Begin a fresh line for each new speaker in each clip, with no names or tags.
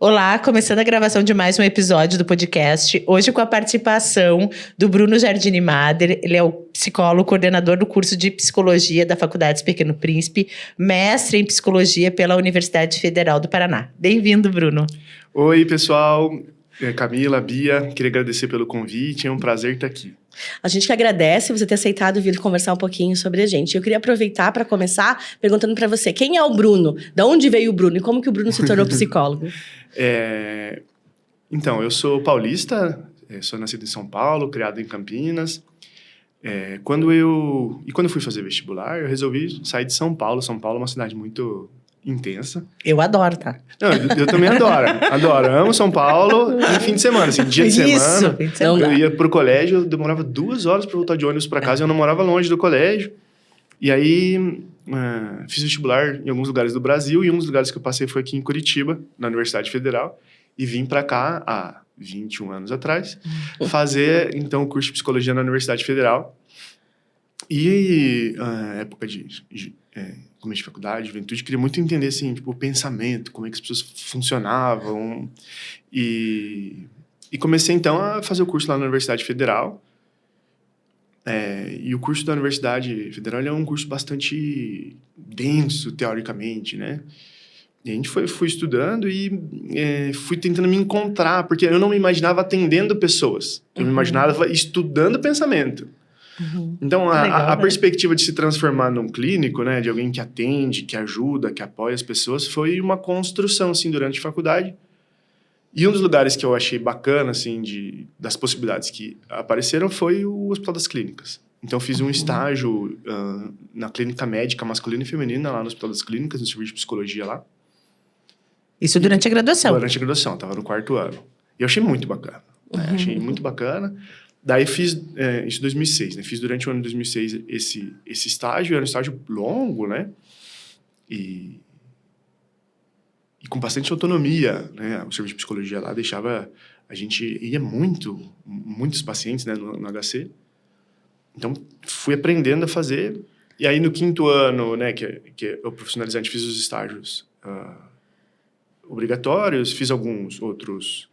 Olá, começando a gravação de mais um episódio do podcast, hoje com a participação do Bruno Giardini Mader. Ele é o psicólogo, coordenador do curso de Psicologia da Faculdade Pequeno Príncipe, mestre em Psicologia pela Universidade Federal do Paraná. Bem-vindo, Bruno.
Oi, pessoal. Camila, Bia, queria agradecer pelo convite, é um prazer estar aqui.
A gente que agradece você ter aceitado vir conversar um pouquinho sobre a gente. Eu queria aproveitar para começar perguntando para você, quem é o Bruno? Da onde veio o Bruno e como que o Bruno se tornou psicólogo?
Então, eu sou paulista, sou nascido em São Paulo, criado em Campinas. Quando eu fui fazer vestibular, eu resolvi sair de São Paulo. São Paulo é uma cidade muito intensa.
Eu adoro, tá?
Não, eu também adoro. Amo São Paulo no fim de semana, assim, dia de semana.
Fim de semana.
Eu ia pro colégio, eu demorava 2 horas para voltar de ônibus para casa, eu não morava longe do colégio. E aí, fiz vestibular em alguns lugares do Brasil, e um dos lugares que eu passei foi aqui em Curitiba, na Universidade Federal, e vim para cá há 21 anos atrás, fazer, então, o curso de Psicologia na Universidade Federal. E, época de começo de faculdade, juventude, queria muito entender, assim, tipo, o pensamento, como é que as pessoas funcionavam. E comecei, então, a fazer o curso lá na Universidade Federal. E o curso da Universidade Federal é um curso bastante denso, teoricamente, né? E a gente fui estudando e fui tentando me encontrar, porque eu não me imaginava atendendo pessoas. Eu me imaginava estudando pensamento. Então, a perspectiva de se transformar num clínico, né, de alguém que atende, que ajuda, que apoia as pessoas, foi uma construção, assim, durante a faculdade. E um dos lugares que eu achei bacana, assim, das possibilidades que apareceram foi o Hospital das Clínicas. Então, fiz um estágio na clínica médica masculina e feminina, lá no Hospital das Clínicas, no serviço de psicologia lá.
Isso durante a graduação?
Durante a graduação, estava no 4º ano. E eu achei muito bacana. Achei muito bacana. Daí fiz isso em 2006, né? Fiz durante o ano de 2006 esse estágio, era um estágio longo, né? E com bastante autonomia, né? O serviço de psicologia lá deixava... A gente ia muitos pacientes, né? No HC. Então, fui aprendendo a fazer. E aí, no 5º ano, né? Que é o profissionalizante, fiz os estágios obrigatórios, fiz alguns outros...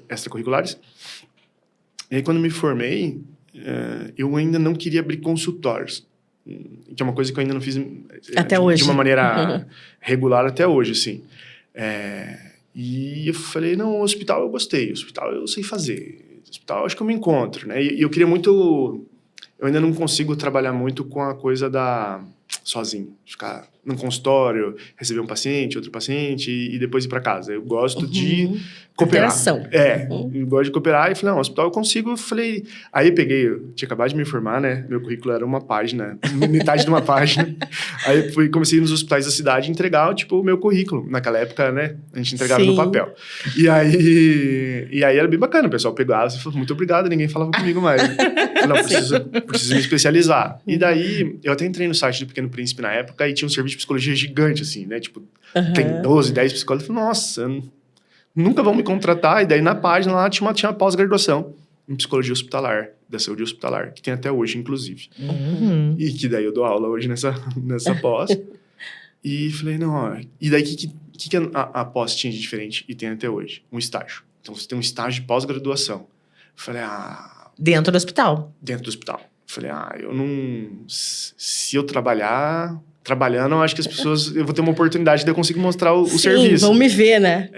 extracurriculares. E aí, quando me formei, eu ainda não queria abrir consultórios, que é uma coisa que eu ainda não fiz
até hoje.
De uma maneira regular até hoje, assim. E eu falei, não, hospital eu gostei, hospital eu sei fazer, hospital acho que eu me encontro, né? E eu queria muito... Eu ainda não consigo trabalhar muito com a coisa sozinho, ficar num consultório, receber um paciente, outro paciente e depois ir para casa. Eu gosto de cooperar.
Interação.
Eu gosto de cooperar. E falei, não, hospital eu consigo. Eu falei... Aí eu tinha acabado de me formar, né? Meu currículo era uma página, metade de uma página. Aí comecei nos hospitais da cidade a entregar, tipo, o meu currículo. Naquela época, né? A gente entregava no papel. E aí era bem bacana. O pessoal pegava e falou, muito obrigado, ninguém falava comigo mais. Não, preciso me especializar. E daí, eu até entrei no site do Pequeno Príncipe na época e tinha um serviço de psicologia gigante, assim, né? Tipo, tem 12, 10 psicólogos. Eu falei, nossa, nunca vão me contratar. E daí, na página lá, tinha uma pós-graduação em psicologia hospitalar, da saúde hospitalar, que tem até hoje, inclusive. E que daí eu dou aula hoje nessa pós. E falei, não, ó... E daí, o que a pós tinha de diferente e tem até hoje? Um estágio. Então, você tem um estágio de pós-graduação. Falei,
Dentro do hospital?
Dentro do hospital. Falei, eu não... Se eu trabalhando, eu acho que as pessoas... Eu vou ter uma oportunidade de eu conseguir mostrar o serviço.
Vão me ver, né?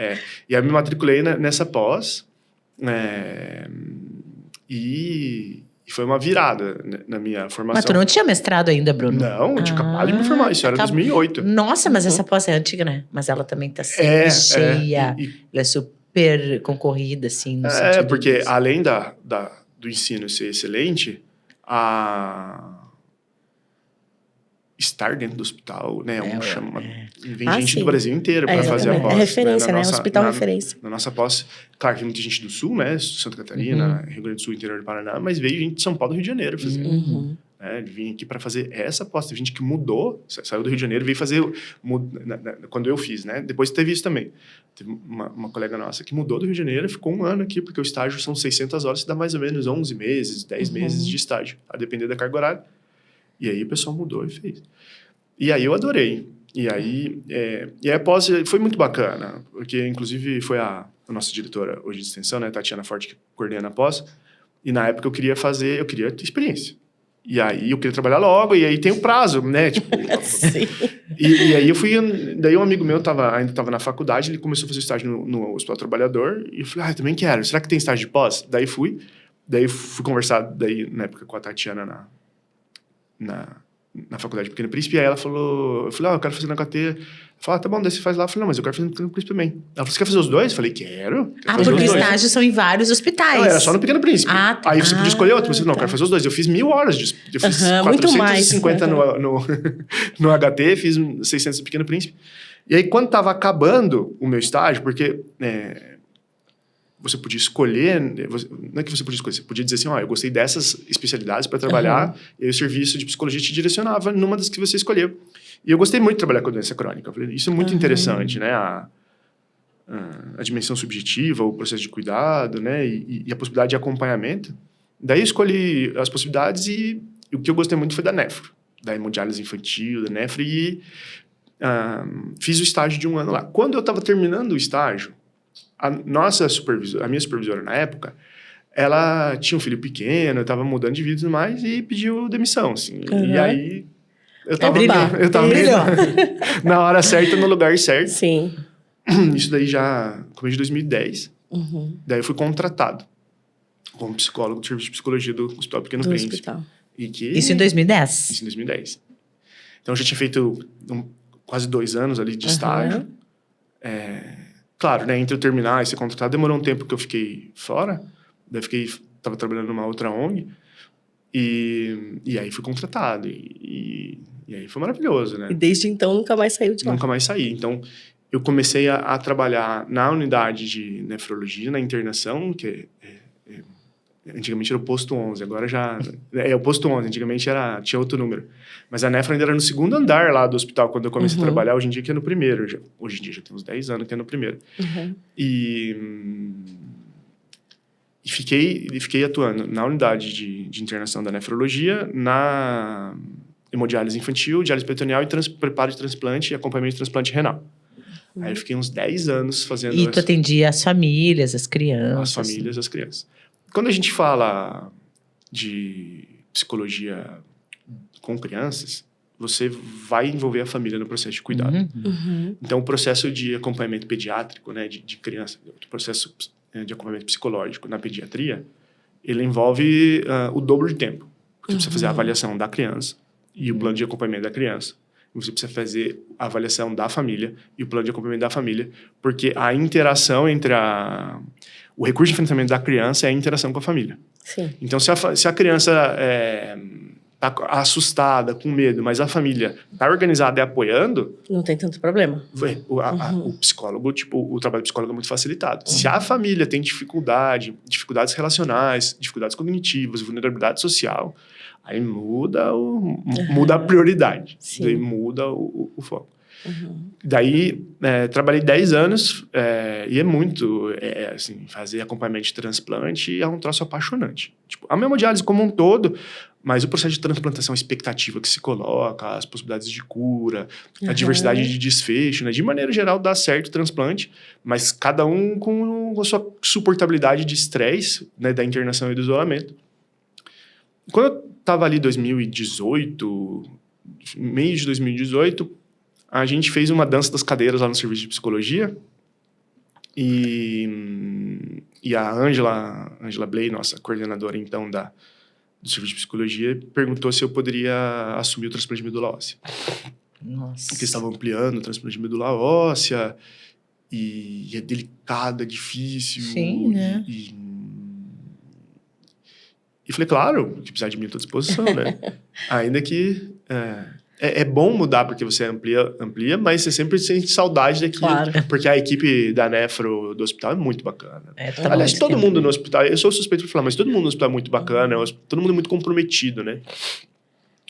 E aí eu me matriculei nessa pós. E foi uma virada na minha formação.
Mas tu não tinha mestrado ainda, Bruno?
Não, eu tinha acabado de me formar. Isso era 2008.
Nossa, mas essa pós é antiga, né? Mas ela também tá sempre cheia. Ela é super concorrida, assim, no sentido
porque
disso.
além do ensino ser excelente, estar dentro do hospital, né? Vem gente do Brasil inteiro para fazer a pós.
É referência, né? Hospital referência.
Na nossa pós, claro, tem muita gente do Sul, né? Santa Catarina, Rio Grande do Sul, interior do Paraná, mas veio gente de São Paulo e Rio de Janeiro fazer. Vim aqui para fazer essa pós. Teve gente que mudou, saiu do Rio de Janeiro, veio fazer... Quando eu fiz, né? Depois teve isso também. Teve uma colega nossa que mudou do Rio de Janeiro, ficou 1 ano aqui, porque o estágio são 600 horas, dá mais ou menos 11 meses, 10 meses de estágio, a depender da carga horária. E aí o pessoal mudou e fez. E aí eu adorei. E aí a pós foi muito bacana, porque inclusive foi a nossa diretora hoje de extensão, né, Tatiana Forte, que coordena a pós, e na época eu queria ter experiência. E aí eu queria trabalhar logo, e aí tem o prazo, né, tipo...
Sim.
E aí daí um amigo meu ainda estava na faculdade, ele começou a fazer estágio no Hospital Trabalhador, e eu falei, eu também quero, será que tem estágio de pós? Daí fui conversar, na época, com a Tatiana na faculdade de Pequeno Príncipe, e aí ela falou, eu falei, eu quero fazer na KT. Ela falou, tá bom, daí você faz lá. Eu falei, não, mas eu quero fazer no Pequeno Príncipe também. Ela falou, você quer fazer os dois? Eu falei, quero fazer
porque
os dois.
estágios são em vários hospitais.
Não, era só no Pequeno Príncipe. Aí você podia escolher outro. Você falou, não, eu quero fazer os dois. Eu fiz 1000 horas eu fiz 450 no HT, fiz 600 no Pequeno Príncipe. E aí, quando tava acabando o meu estágio, porque... você podia escolher, não é que você podia escolher, você podia dizer assim, eu gostei dessas especialidades para trabalhar, e aí o serviço de psicologia te direcionava numa das que você escolheu. E eu gostei muito de trabalhar com doença crônica. Eu falei, isso é muito interessante, né? A dimensão subjetiva, o processo de cuidado, né? E a possibilidade de acompanhamento. Daí eu escolhi as possibilidades e o que eu gostei muito foi da nefro, da hemodiálise infantil, da nefro, e fiz o estágio de 1 ano lá. Quando eu estava terminando o estágio, a minha supervisora na época, ela tinha um filho pequeno, estava mudando de vida e tudo mais, e pediu demissão, assim. E aí, eu tava na hora certa, no lugar certo.
Sim.
Isso daí já, começo de 2010. Daí eu fui contratado como psicólogo do serviço de psicologia do Hospital Pequeno Príncipe.
Hospital.
Isso em 2010?
Isso em 2010. Então, eu já tinha feito quase 2 anos ali de estágio. Claro, né, entre eu terminar e ser contratado, demorou um tempo que eu fiquei fora. Daí tava trabalhando numa outra ONG. E aí fui contratado. E aí foi maravilhoso, né?
E desde então nunca mais saiu de lá.
Nunca mais saí. Então, eu comecei a trabalhar na unidade de nefrologia, na internação, que antigamente era o posto 11, agora já... É o posto 11, antigamente tinha outro número. Mas a nefro ainda era no 2º andar lá do hospital, quando eu comecei a trabalhar, hoje em dia que é no 1º. Hoje em dia já tem uns 10 anos que é no 1º. E fiquei atuando na unidade de internação da nefrologia, na hemodiálise infantil, diálise peritoneal e preparo de transplante e acompanhamento de transplante renal. Aí eu fiquei uns 10 anos fazendo...
E tu atendia as famílias, as crianças.
As famílias, as crianças. Quando a gente fala de psicologia com crianças, você vai envolver a família no processo de cuidado. Então, o processo de acompanhamento pediátrico, né, de criança, o processo de acompanhamento psicológico na pediatria, ele envolve o dobro de tempo. Porque você precisa fazer a avaliação da criança e o plano de acompanhamento da criança. Você precisa fazer a avaliação da família e o plano de acompanhamento da família, porque a interação entre o recurso de enfrentamento da criança é a interação com a família.
Sim.
Então, se a criança tá assustada, com medo, mas a família tá organizada e apoiando...
Não tem tanto problema.
O psicólogo, o trabalho do psicólogo é muito facilitado. Se a família tem dificuldades relacionais, dificuldades cognitivas, vulnerabilidade social, aí muda a prioridade.
Sim.
Daí muda o foco. Daí, trabalhei 10 anos e é muito, assim, fazer acompanhamento de transplante é um troço apaixonante. Tipo, a hemodiálise como um todo, mas o processo de transplantação, a expectativa que se coloca, as possibilidades de cura, a diversidade de desfecho, né? De maneira geral, dá certo o transplante, mas cada um com a sua suportabilidade de estresse, né? Da internação e do isolamento. Quando eu estava ali em 2018, meio de 2018, a gente fez uma dança das cadeiras lá no serviço de psicologia e a Ângela Bley, nossa coordenadora então do serviço de psicologia, perguntou se eu poderia assumir o transplante de medula óssea.
Nossa.
Porque estavam ampliando o transplante de medula óssea e é delicado, é difícil.
Sim, né?
E falei, claro, que precisar de mim à tua disposição, né? Ainda que... É bom mudar porque você amplia, mas você sempre sente saudade daquilo.
Claro.
Porque a equipe da nefro do hospital é muito bacana.
Tá
Aliás,
bom,
todo mundo no hospital... Eu sou suspeito por falar, mas todo mundo no hospital é muito bacana. Todo mundo é muito comprometido, né?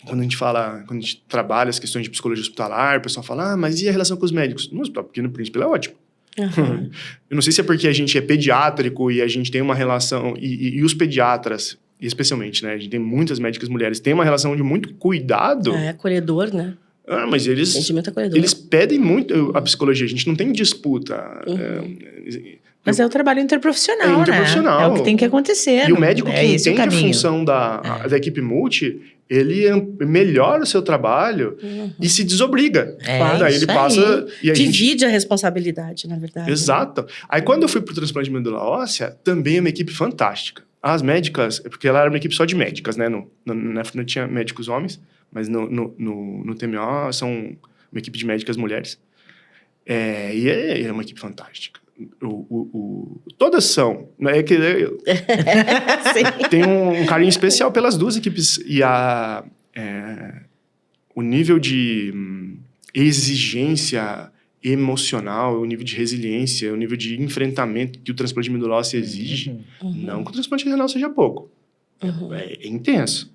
Quando a gente trabalha as questões de psicologia hospitalar, o pessoal fala, mas e a relação com os médicos? No Hospital Pequeno Príncipe é ótimo. Eu não sei se é porque a gente é pediátrico e a gente tem uma relação... E os pediatras... especialmente, né? A gente tem muitas médicas mulheres, tem uma relação de muito cuidado.
Acolhedor, né?
Mas
Sentimento acolhedor.
eles pedem muito a psicologia. A gente não tem disputa.
Mas é o trabalho interprofissional,
É interprofissional.
né? É o que tem que acontecer.
E o médico que
esse o
entende a
caminho.
função da equipe multi, ele melhora o seu trabalho e se desobriga. Daí ele
isso
passa... E a gente...
Divide a responsabilidade, na verdade.
Exato. Aí quando eu fui pro transplante de medula óssea, também é uma equipe fantástica. As médicas, porque ela era uma equipe só de médicas, né? Não tinha médicos homens, mas no TMO são uma equipe de médicas mulheres. E é uma equipe fantástica. Todas são. É que tem um carinho especial pelas duas equipes. E o nível de exigência emocional, o nível de resiliência, o nível de enfrentamento que o transplante de medula óssea exige, não que o transplante renal seja pouco. É intenso.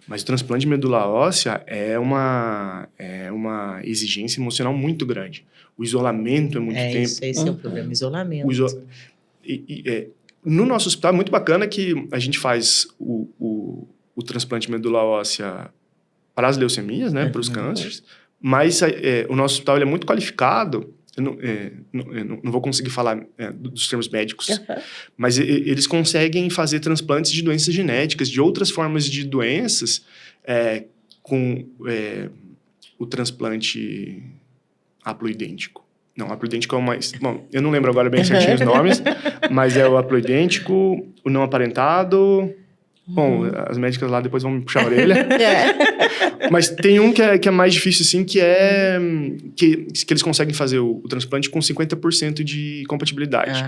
Mas o transplante de medula óssea é uma exigência emocional muito grande. O isolamento é muito tempo.
Esse é o problema, isolamento.
No nosso hospital é muito bacana que a gente faz o transplante de medula óssea para as leucemias, né, para os cânceres, mas o nosso hospital ele é muito qualificado. Eu não vou conseguir falar dos termos médicos, mas eles conseguem fazer transplantes de doenças genéticas, de outras formas de doenças, com o transplante haploidêntico. Não, haploidêntico é o mais... Bom, eu não lembro agora bem certinho os nomes, mas é o haploidêntico, o não aparentado... Bom, as médicas lá depois vão me puxar a orelha. Mas tem um que é mais difícil, assim, que eles conseguem fazer o transplante com 50% de compatibilidade.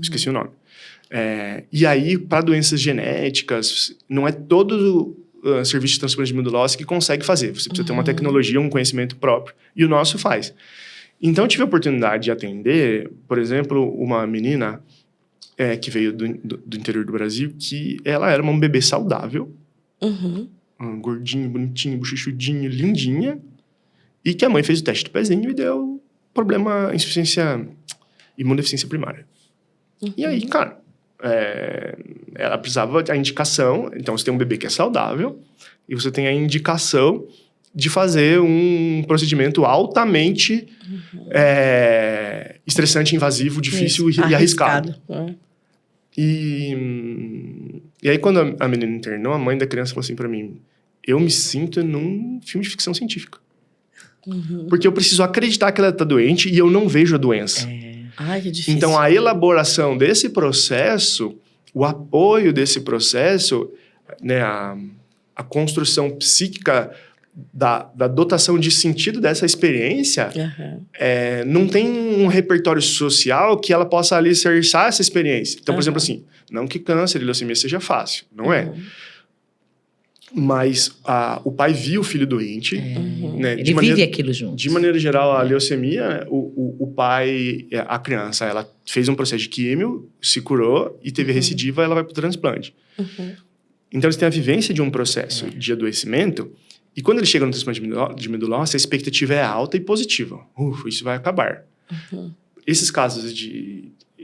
Esqueci o nome. E aí, para doenças genéticas, não é todo serviço de transplante de medula óssea que consegue fazer. Você precisa ter uma tecnologia, um conhecimento próprio. E o nosso faz. Então, eu tive a oportunidade de atender, por exemplo, uma menina... que veio do interior do Brasil, que ela era um bebê saudável, gordinho, bonitinho, bochechudinho, lindinha, e que a mãe fez o teste do pezinho e deu problema, imunodeficiência primária. E aí, cara, ela precisava da indicação, então você tem um bebê que é saudável, e você tem a indicação de fazer um procedimento altamente estressante, invasivo, difícil e arriscado. E aí, quando a menina internou, a mãe da criança falou assim pra mim: eu me sinto num filme de ficção científica. Porque eu preciso acreditar que ela tá doente e eu não vejo a doença.
Ai, que difícil.
Então, a elaboração desse processo, o apoio desse processo, né, a construção psíquica da dotação de sentido dessa experiência, não tem um repertório social que ela possa alicerçar essa experiência. Então, por exemplo, assim, não que câncer e leucemia seja fácil, não é. Mas o pai viu o filho doente. Né,
ele vive aquilo junto.
De maneira geral, a leucemia, o pai, a criança, ela fez um processo de químio, se curou e teve recidiva, ela vai para o transplante. Então, eles têm a vivência de um processo de adoecimento. E quando ele chega no transplante de medula óssea, a expectativa é alta e positiva. Isso vai acabar. Esses casos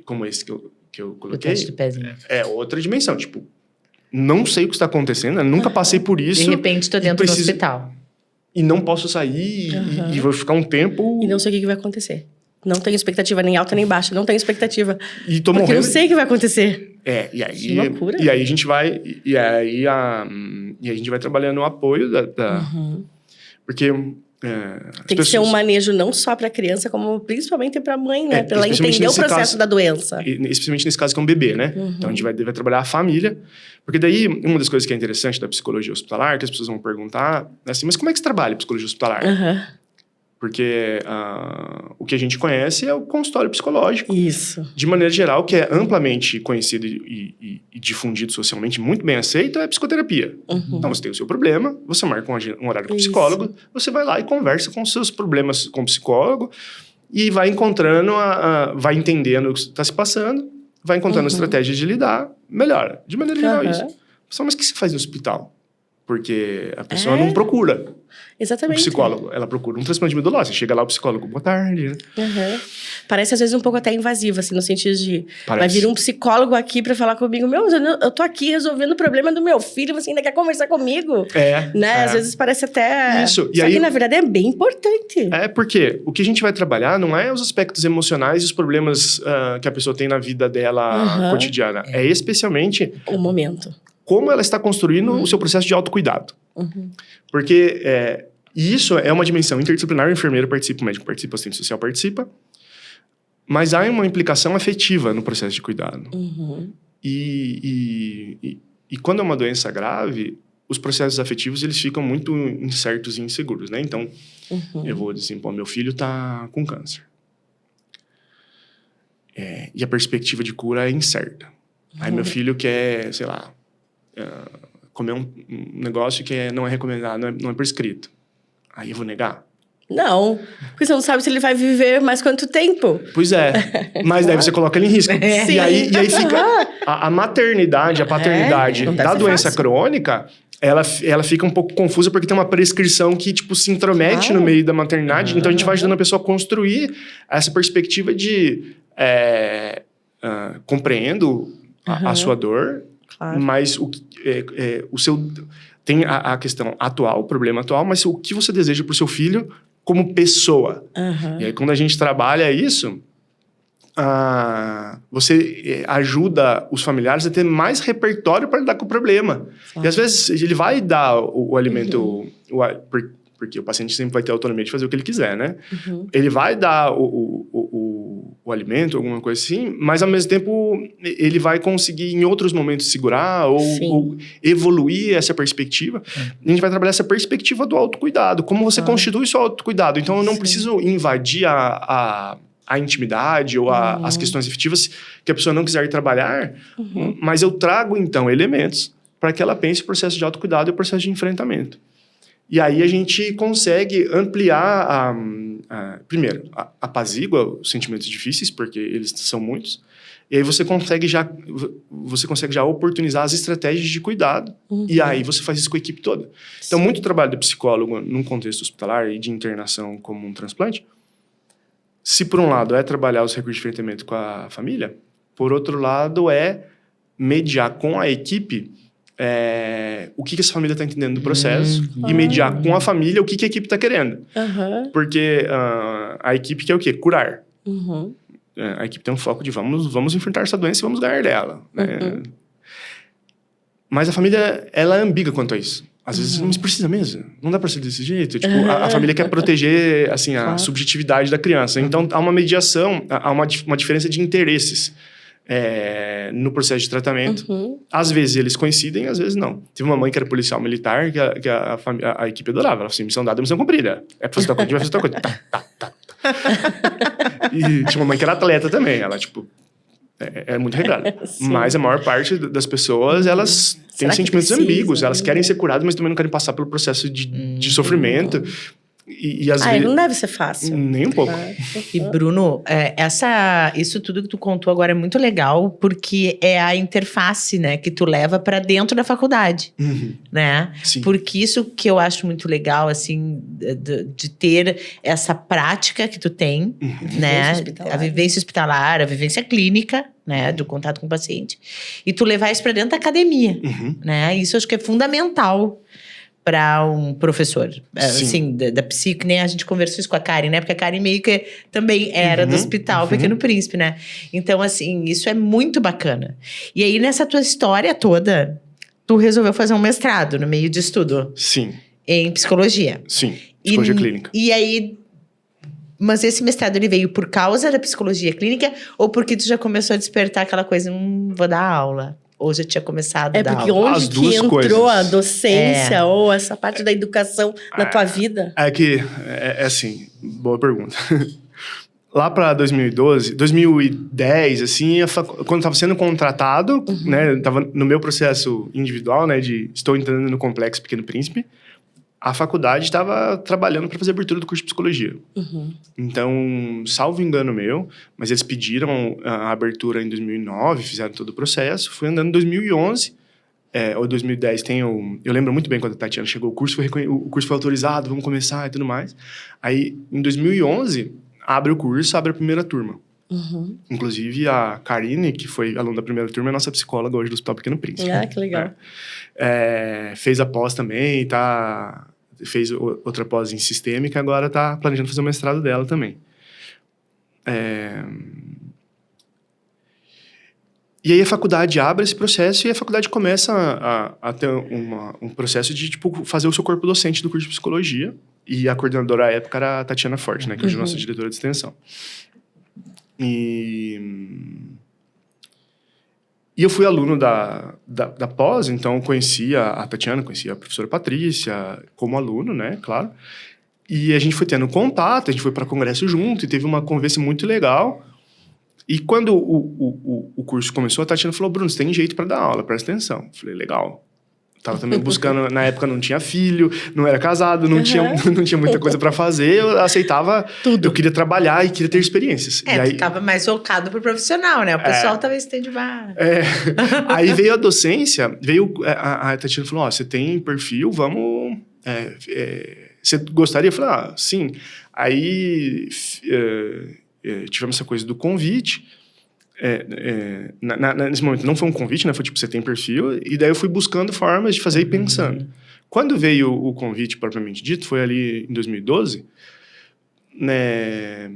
como esse que eu coloquei, é outra dimensão. Tipo, não sei o que está acontecendo, eu nunca passei por isso.
De repente, estou dentro do hospital.
E não posso sair, e vou ficar um tempo...
E não sei o que vai acontecer. Não tenho expectativa nem alta nem baixa, não tenho expectativa.
E tô
porque
morrendo.
Eu sei o que vai acontecer.
E aí...
Que loucura.
E aí a gente vai... E aí a gente vai trabalhando o apoio porque...
Tem que ser um manejo não só para a criança, como principalmente para a mãe, né? Para ela entender o processo da doença.
Especialmente nesse caso que é um bebê, né? Então a gente vai trabalhar a família. Porque daí, uma das coisas que é interessante da psicologia hospitalar, que as pessoas vão perguntar, é assim, mas como é que você trabalha psicologia hospitalar? Porque o que a gente conhece é o consultório psicológico.
Isso.
De maneira geral, que é amplamente conhecido e difundido socialmente, muito bem aceito, é a psicoterapia. Então, você tem o seu problema, você marca um horário com o psicólogo, você vai lá e conversa com os seus problemas com o psicólogo e vai encontrando, vai entendendo o que está se passando, vai encontrando estratégias de lidar, melhora. De maneira geral, isso. Mas o que você faz no hospital? Porque a pessoa não procura um
Exatamente.
psicólogo. Ela procura um transplante de medula óssea. Chega lá o psicólogo, boa tarde, né?
Uhum. Parece às vezes um pouco até invasivo, assim, no sentido de... Vai
Parece.
vir um psicólogo aqui pra falar comigo. Meu, eu tô aqui resolvendo o problema do meu filho, você ainda quer conversar comigo? Né? Às vezes parece até...
Isso. E
Só
aí,
que na verdade é bem importante.
porque o que a gente vai trabalhar não é os aspectos emocionais e os problemas que a pessoa tem na vida dela cotidiana. É especialmente...
O momento.
Como ela está construindo o seu processo de autocuidado. Porque isso é uma dimensão interdisciplinar, o enfermeiro participa, o médico participa, o assistente social participa, mas há uma implicação afetiva no processo de cuidado. E quando é uma doença grave, os processos afetivos eles ficam muito incertos e inseguros, né? Então, eu vou dizer, pô, meu filho está com câncer. E a perspectiva de cura é incerta. Aí meu filho quer, sei lá, comer um negócio que não é recomendado, não é prescrito. Aí eu vou negar?
Não, porque você não sabe se ele vai viver mais quanto tempo.
Pois é, mas daí você coloca ele em risco. E aí fica a maternidade, a paternidade da doença crônica, ela fica um pouco confusa porque tem uma prescrição que, tipo, se intromete no meio da maternidade. Então a gente vai ajudando a pessoa a construir essa perspectiva de compreendo a sua dor, mas o seu... Tem a questão atual, o problema atual, mas o que você deseja para o seu filho como pessoa. E aí, quando a gente trabalha isso, você ajuda os familiares a ter mais repertório para lidar com o problema. E às vezes ele vai dar o alimento... Porque o paciente sempre vai ter autonomia de fazer o que ele quiser, né? Ele vai dar o alimento, alguma coisa assim, mas ao mesmo tempo ele vai conseguir em outros momentos segurar ou evoluir essa perspectiva. A gente vai trabalhar essa perspectiva do autocuidado, como você constitui seu autocuidado. Então eu não preciso invadir a intimidade ou as questões afetivas que a pessoa não quiser trabalhar, mas eu trago então elementos para que ela pense o processo de autocuidado e o processo de enfrentamento. E aí a gente consegue ampliar, primeiro, apazigua os sentimentos difíceis, porque eles são muitos, e aí você consegue já oportunizar as estratégias de cuidado, e aí você faz isso com a equipe toda. Então, muito trabalho do psicólogo num contexto hospitalar e de internação como um transplante, se por um lado é trabalhar os recursos de enfrentamento com a família, por outro lado é mediar com a equipe o que essa família está entendendo do processo e mediar com a família o que a equipe está querendo. Porque a equipe quer o quê? Curar. A equipe tem um foco de vamos enfrentar essa doença e vamos ganhar dela. Mas a família, ela é ambígua quanto a isso. Às vezes, mas precisa mesmo. Não dá para ser desse jeito. Tipo, a família quer proteger assim, a subjetividade da criança. Então, há uma mediação, há uma diferença de interesses. No processo de tratamento. Às vezes eles coincidem, às vezes não. Teve uma mãe que era policial militar, que a equipe adorava. Ela falou assim, missão dada, missão cumprida. É pra fazer tal coisa, vai fazer tal coisa. Tá. E tinha uma mãe que era atleta também. Ela, tipo, é muito regrada. Mas a maior parte das pessoas, elas têm sentimentos ambíguos. Elas querem ser curadas, mas também não querem passar pelo processo de sofrimento. E às vezes...
não deve ser fácil.
Nem um pouco.
E Bruno, isso tudo que tu contou agora é muito legal, porque é a interface, né, que tu leva para dentro da faculdade, né?
Sim.
Porque isso que eu acho muito legal, assim, de ter essa prática que tu tem, né? A vivência hospitalar, a vivência clínica, né, do contato com o paciente, e tu levar isso para dentro da academia, né? Isso eu acho que é fundamental para um professor, assim, da psico, nem a gente conversou isso com a Karen, né? Porque a Karen meio que também era do Hospital Pequeno Príncipe, né? Então, assim, isso é muito bacana. E aí, nessa tua história toda, tu resolveu fazer um mestrado no meio de estudo.
Sim.
Em psicologia.
Sim, psicologia clínica.
E aí... Mas esse mestrado, ele veio por causa da psicologia clínica ou porque tu já começou a despertar aquela coisa, vou dar aula? Ou já tinha começado a dar aula?
É porque onde que entrou
coisas.
A docência ou essa parte da educação na tua vida?
Assim, boa pergunta. Lá para 2010, assim, quando eu estava sendo contratado, né, estava no meu processo individual, né, estou entrando no Complexo Pequeno Príncipe, a faculdade estava trabalhando para fazer a abertura do curso de psicologia. Então, salvo engano meu, mas eles pediram a abertura em 2009, fizeram todo o processo, fui andando em 2011, ou 2010, eu lembro muito bem quando a Tatiana chegou, o curso foi autorizado, vamos começar e tudo mais. Aí, em 2011, abre o curso, abre a primeira turma.
Uhum.
Inclusive, a Karine, que foi aluna da primeira turma, é nossa psicóloga hoje do Hospital Pequeno Príncipe.
Ah, que legal.
Fez a pós também, fez outra pós em sistêmica, agora está planejando fazer o mestrado dela também. E aí a faculdade abre esse processo e a faculdade começa a ter um processo de, tipo, fazer o seu corpo docente do curso de psicologia. E a coordenadora à época era a Tatiana Forte, né? Que hoje é a nossa diretora de extensão. E eu fui aluno da pós, então conhecia a Tatiana, conhecia a professora Patrícia como aluno, né? Claro. E a gente foi tendo contato, a gente foi para congresso junto e teve uma conversa muito legal. E quando o curso começou, a Tatiana falou: Bruno, você tem jeito para dar aula, presta atenção. Eu falei: legal. Tava também buscando, na época não tinha filho, não era casado, não tinha muita coisa para fazer, eu aceitava tudo. Eu queria trabalhar e queria ter experiências. E aí,
tu tava mais focado pro profissional, né? O pessoal talvez esteja
Aí veio a docência, a Tatiana falou: você tem perfil, vamos... você gostaria? Eu falei: sim. Aí tivemos essa coisa do convite. Nesse momento não foi um convite, né? Foi tipo, você tem perfil. E daí eu fui buscando formas de fazer e pensando. Quando veio o convite propriamente dito, foi ali em 2012, né?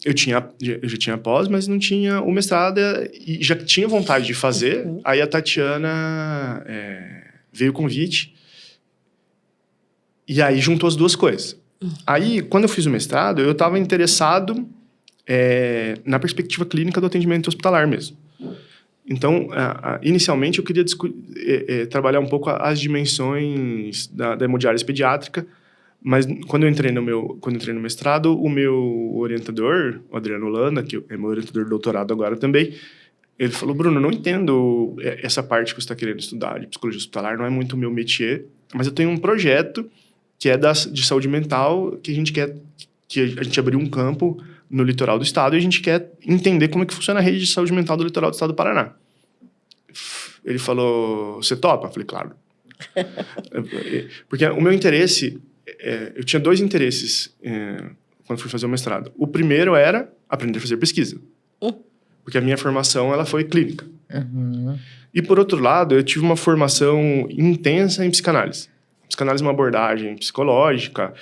Eu já tinha pós, mas não tinha o mestrado e já tinha vontade de fazer. Aí a Tatiana veio o convite e aí juntou as duas coisas. Aí, quando eu fiz o mestrado, eu estava interessado na perspectiva clínica do atendimento hospitalar mesmo. Então, inicialmente, eu queria trabalhar um pouco as dimensões da hemodiálise pediátrica, mas quando eu entrei no mestrado, o meu orientador, o Adriano Holanda, que é meu orientador de doutorado agora também, ele falou: Bruno, eu não entendo essa parte que você está querendo estudar de psicologia hospitalar, não é muito o meu métier, mas eu tenho um projeto que é de saúde mental, que a gente quer que a gente abriu um campo no litoral do estado e a gente quer entender como é que funciona a rede de saúde mental do litoral do estado do Paraná. Ele falou: você topa? Eu falei: claro. Porque o meu interesse... eu tinha dois interesses quando fui fazer o mestrado. O primeiro era aprender a fazer pesquisa. Porque a minha formação ela foi clínica. E, por outro lado, eu tive uma formação intensa em psicanálise. Psicanálise é uma abordagem psicológica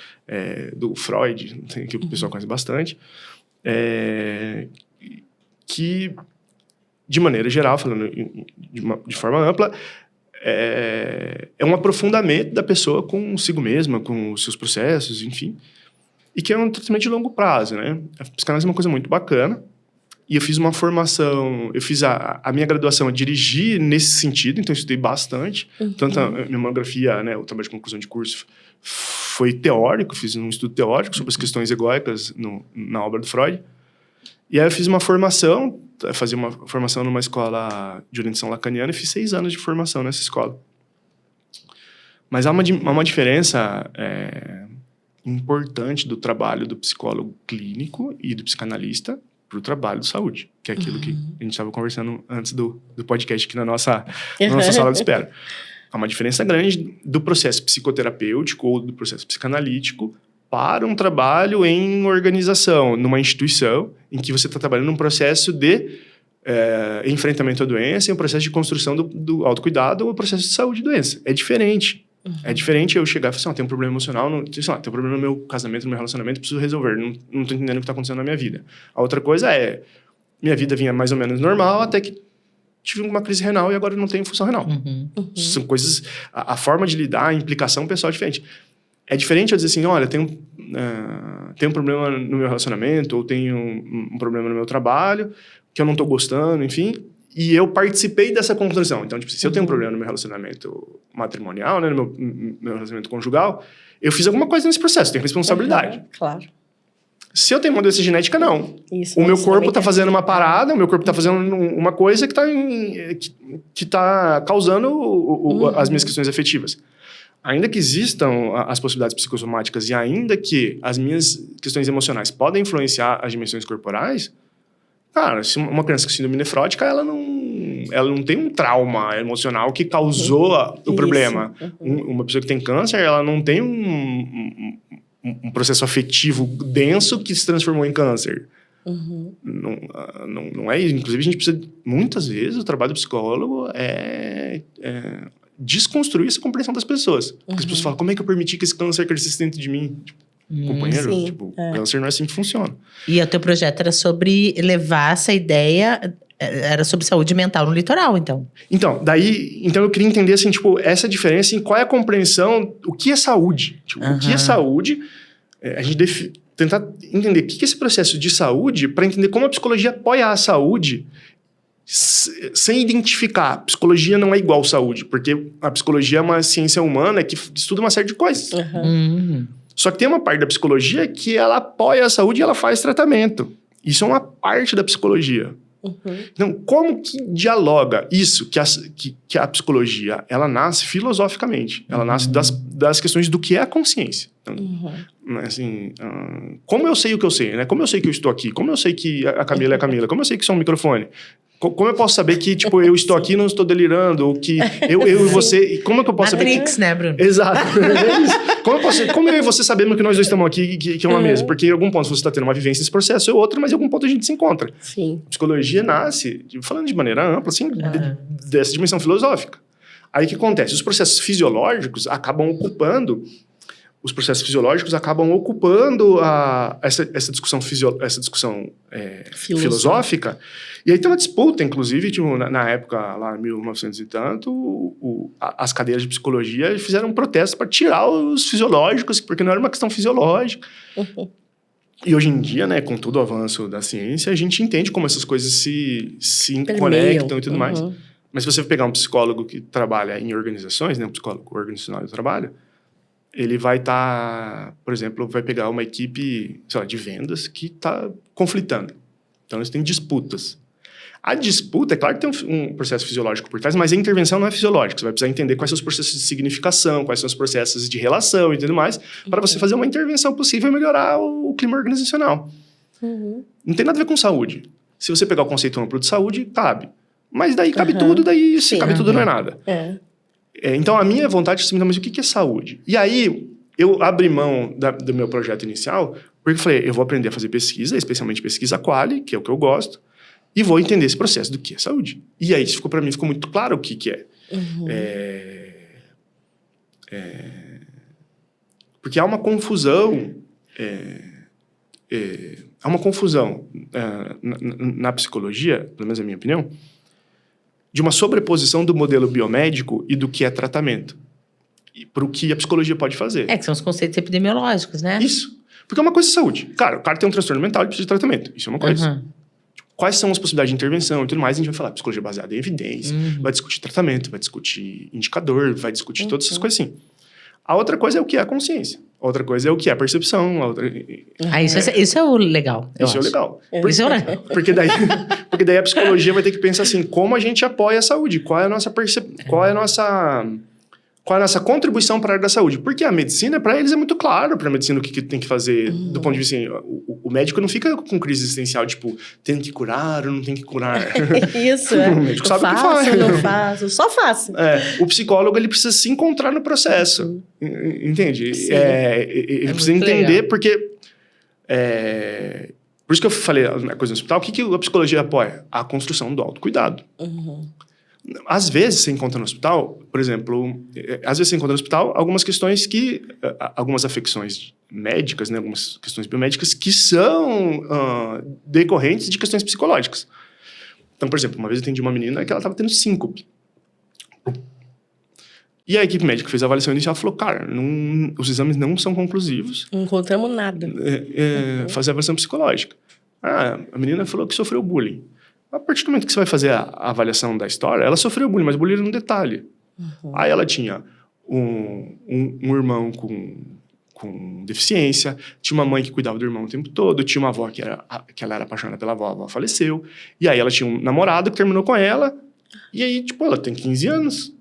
do Freud, que o pessoal conhece bastante, que, de maneira geral, falando de forma ampla, é um aprofundamento da pessoa consigo mesma, com os seus processos, enfim, e que é um tratamento de longo prazo, né? A psicanálise é uma coisa muito bacana, e eu fiz uma formação, eu fiz a minha graduação a dirigir nesse sentido, então eu estudei bastante, tanto a minha monografia, né, o trabalho de conclusão de curso foi teórico, fiz um estudo teórico sobre as questões egóicas na obra do Freud, e aí eu fiz uma formação, fazia uma formação numa escola de orientação lacaniana e fiz 6 anos de formação nessa escola. Mas há uma diferença importante do trabalho do psicólogo clínico e do psicanalista para o trabalho de saúde, que é aquilo que a gente estava conversando antes do podcast aqui na nossa sala de espera. Há uma diferença grande do processo psicoterapêutico ou do processo psicanalítico para um trabalho em organização, numa instituição, em que você está trabalhando num processo de enfrentamento à doença, e um processo de construção do autocuidado ou processo de saúde e doença. É diferente. É diferente eu chegar e falar assim: tem um problema emocional, tem um problema no meu casamento, no meu relacionamento, preciso resolver, não estou entendendo o que está acontecendo na minha vida. A outra coisa minha vida vinha mais ou menos normal, até que tive uma crise renal e agora não tenho função renal. São coisas... A forma de lidar, a implicação pessoal é diferente. É diferente eu dizer assim: olha, tenho um problema no meu relacionamento, ou tenho um problema no meu trabalho, que eu não estou gostando, enfim... E eu participei dessa construção. Então, tipo, se eu tenho um problema no meu relacionamento matrimonial, né, no meu relacionamento conjugal, eu fiz alguma coisa nesse processo, tenho responsabilidade.
Claro.
Se eu tenho uma doença genética, não.
Isso,
o meu corpo está fazendo uma parada, o meu corpo está fazendo uma coisa que tá causando as minhas questões afetivas. Ainda que existam as possibilidades psicossomáticas e ainda que as minhas questões emocionais podem influenciar as dimensões corporais... Cara, se uma criança com síndrome nefrótica, ela não ela não tem um trauma emocional que causou o problema. Uma pessoa que tem câncer, ela não tem um processo afetivo denso que se transformou em câncer. Não é isso. Inclusive, a gente precisa, muitas vezes, o trabalho do psicólogo é desconstruir essa compreensão das pessoas. Porque as pessoas falam, como é que eu permiti que esse câncer crescesse dentro de mim? Companheiro, câncer não é assim que funciona.
E o teu projeto era sobre levar essa ideia, era sobre saúde mental no litoral, então.
Então eu queria entender, assim, tipo, essa diferença em qual é a compreensão, o que é saúde? Tipo, o que é saúde? A gente tentar entender o que é esse processo de saúde para entender como a psicologia apoia a saúde sem identificar. Psicologia não é igual saúde, porque a psicologia é uma ciência humana que estuda uma série de coisas. Só que tem uma parte da psicologia que ela apoia a saúde e ela faz tratamento. Isso é uma parte da psicologia. Então, como que dialoga isso, que a psicologia, ela nasce filosoficamente, ela nasce das questões do que é a consciência. Então, assim, como eu sei o que eu sei, né? Como eu sei que eu estou aqui? Como eu sei que a Camila é a Camila? Como eu sei que sou um microfone? Como eu posso saber que, tipo, eu estou aqui e não estou delirando? Ou que eu e você... Como é que eu posso
Matrix,
saber que...
né, Bruno?
Exato. Como eu e você sabemos que nós dois estamos aqui, que é uma mesa? Porque em algum ponto você está tendo uma vivência desse processo, é outro, mas em algum ponto a gente se encontra.
Sim.
A psicologia nasce, falando de maneira ampla, assim, dessa dimensão filosófica. Aí o que acontece? Os processos fisiológicos acabam ocupando essa discussão filosófica. E aí tem uma disputa, inclusive, tipo, na época, lá em 1900 e tanto, as cadeiras de psicologia fizeram um protesto para tirar os fisiológicos, porque não era uma questão fisiológica. E hoje em dia, né, com todo o avanço da ciência, a gente entende como essas coisas se conectam e tudo mais. Mas se você pegar um psicólogo que trabalha em organizações, né, um psicólogo organizacional do trabalho, ele vai estar, por exemplo, vai pegar uma equipe, sei lá, de vendas que está conflitando. Então, eles têm disputas. A disputa, é claro que tem um processo fisiológico por trás, mas a intervenção não é fisiológica. Você vai precisar entender quais são os processos de significação, quais são os processos de relação e tudo mais, para você fazer uma intervenção possível e melhorar o clima organizacional. Não tem nada a ver com saúde. Se você pegar o conceito amplo de saúde, cabe. Mas daí cabe tudo, daí se cabe tudo não é nada. Então, a minha vontade é saber, mas o que é saúde? E aí, eu abri mão do meu projeto inicial, porque eu falei, eu vou aprender a fazer pesquisa, especialmente pesquisa quali, que é o que eu gosto, e vou entender esse processo do que é saúde. E aí, para mim, ficou muito claro o que é. Porque há uma confusão... há uma confusão na psicologia, pelo menos na minha opinião, de uma sobreposição do modelo biomédico e do que é tratamento. Para o que a psicologia pode fazer.
Que são os conceitos epidemiológicos, né?
Isso. Porque uma coisa é saúde. Cara, o cara tem um transtorno mental e precisa de tratamento. Isso é uma coisa. Quais são as possibilidades de intervenção e tudo mais, a gente vai falar psicologia baseada em evidência, vai discutir tratamento, vai discutir indicador, vai discutir todas essas coisas assim. A outra coisa é o que é a consciência. A outra coisa é o que é a percepção.
Isso é o legal.
Isso é o legal.
Isso é o legal.
Porque daí a psicologia vai ter que pensar assim, como a gente apoia a saúde? Qual é a nossa contribuição para a área da saúde? Porque a medicina, para eles, é muito claro para a medicina o que tem que fazer. Do ponto de vista, assim, o médico não fica com crise existencial, tipo, tem que curar ou não tem que curar.
Isso,
O médico sabe o que faz.
Faço, não faço, só faço.
O psicólogo, ele precisa se encontrar no processo. Entende? Ele precisa entender, legal. Porque... por isso que eu falei a coisa no hospital, o que a psicologia apoia? A construção do autocuidado. Às vezes você encontra no hospital, por exemplo, algumas questões algumas afecções médicas, né, algumas questões biomédicas que são decorrentes de questões psicológicas. Então, por exemplo, uma vez eu atendi uma menina que ela estava tendo síncope. E a equipe médica fez a avaliação inicial e falou, cara, os exames não são conclusivos.
Não encontramos nada.
Fazer a avaliação psicológica. A menina falou que sofreu bullying. A partir do momento que você vai fazer a avaliação da história, ela sofreu bullying, mas bullying era um detalhe. Aí ela tinha um irmão com deficiência, tinha uma mãe que cuidava do irmão o tempo todo, tinha uma avó que ela era apaixonada pela avó, a avó faleceu, e aí ela tinha um namorado que terminou com ela, e aí, tipo, ela tem 15 anos.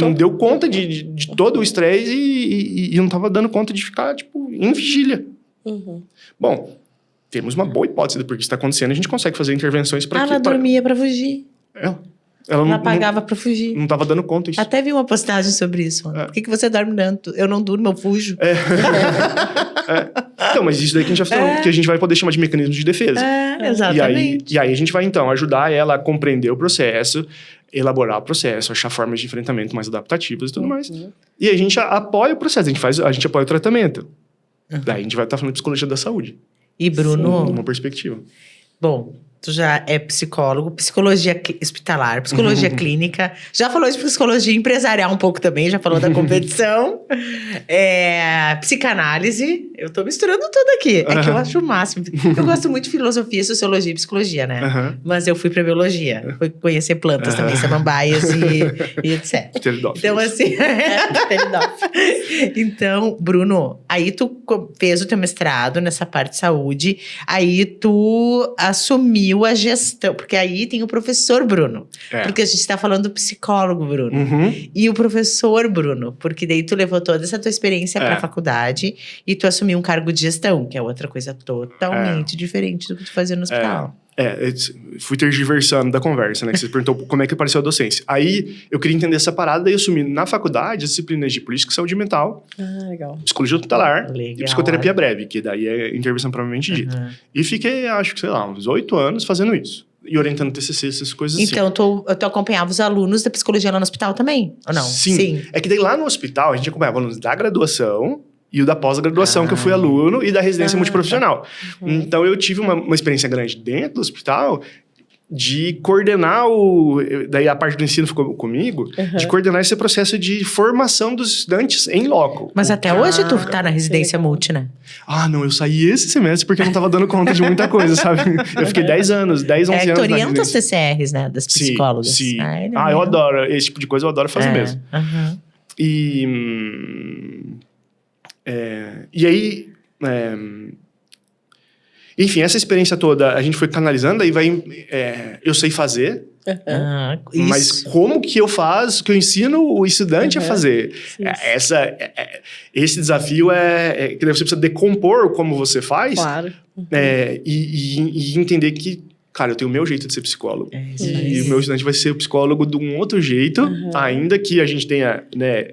Não deu conta de todo o estresse e não estava dando conta de ficar, tipo, em vigília. Bom... Temos uma boa hipótese do porquê isso está acontecendo. A gente consegue fazer intervenções para
ela dormia para fugir. Ela pagava pra fugir.
Não tava dando conta isso.
Até vi uma postagem sobre isso. Por que você dorme tanto? Eu não durmo, eu fujo.
Então, mas isso daí que a gente vai falando, que a gente vai poder chamar de mecanismo de defesa.
Exatamente.
E aí a gente vai, então, ajudar ela a compreender o processo, elaborar o processo, achar formas de enfrentamento mais adaptativas e tudo mais. E a gente apoia o processo, a gente apoia o tratamento. Daí a gente vai estar falando de psicologia da saúde.
E Bruno...
Uma perspectiva.
Bom, tu já é psicólogo, psicologia hospitalar, psicologia clínica. Já falou de psicologia empresarial um pouco também, já falou da competição. Psicanálise. Eu tô misturando tudo aqui. É que eu acho o máximo. Eu gosto muito de filosofia, sociologia e psicologia, né? Mas eu fui pra biologia. Fui conhecer plantas também, samambaias e etc. Então, assim... Então, Bruno, aí tu fez o teu mestrado nessa parte de saúde, aí tu assumiu a gestão, porque aí tem o professor Bruno, porque a gente tá falando do psicólogo Bruno, e o professor Bruno, porque daí tu levou toda essa tua experiência pra faculdade e tu assumiu um cargo de gestão, que é outra coisa totalmente diferente do que tu fazia no hospital.
Fui tergiversando da conversa, né? Que você perguntou como é que apareceu a docência. Aí, eu queria entender essa parada, daí eu assumi na faculdade as disciplinas de política e saúde mental,
legal.
psicologia hospitalar e psicoterapia breve, que daí é intervenção propriamente dita. E fiquei, acho que, sei lá, uns 8 anos fazendo isso. E orientando TCC, essas coisas assim.
Então, tu acompanhava os alunos da psicologia lá no hospital também, ou não?
Sim. É que daí lá no hospital, a gente acompanhava alunos da graduação e o da pós-graduação, que eu fui aluno, e da residência multiprofissional. Então, eu tive uma experiência grande dentro do hospital de coordenar daí a parte do ensino ficou comigo, de coordenar esse processo de formação dos estudantes em loco.
Mas até hoje tu tá na residência multi, né?
Não, eu saí esse semestre porque eu não tava dando conta de muita coisa, sabe? Eu fiquei 10 anos, 10, 11 anos
tu orienta os TCRs, né? Das psicólogas.
Sim. Eu adoro. Esse tipo de coisa eu adoro fazer mesmo. E aí... enfim, essa experiência toda, a gente foi canalizando, aí eu sei fazer, mas como que eu faço, que eu ensino o estudante a fazer? Esse desafio que você precisa decompor como você faz, e entender que, cara, eu tenho o meu jeito de ser psicólogo, e o meu estudante vai ser o psicólogo de um outro jeito, ainda que a gente tenha, né,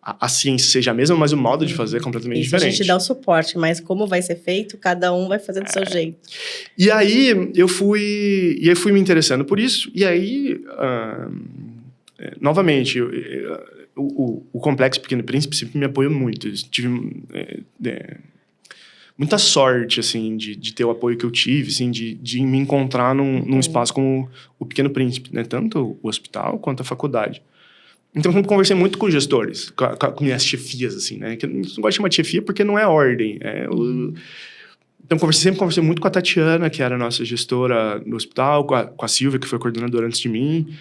a ciência seja a mesma, mas o modo de fazer é completamente diferente.
A gente dá o suporte, mas como vai ser feito, cada um vai fazer do seu jeito.
E aí eu fui me interessando por isso, e aí, novamente, o Complexo Pequeno Príncipe sempre me apoiou muito. Eu tive muita sorte, assim, de ter o apoio que eu tive, assim, de me encontrar num espaço como o Pequeno Príncipe, né? Tanto o hospital quanto a faculdade. Então, eu conversei muito com gestores, com minhas chefias, assim, né? Que eu não gosto de chamar de chefia porque não é ordem. Então, sempre conversei muito com a Tatiana, que era a nossa gestora no hospital, com a Silvia, que foi coordenadora antes de mim,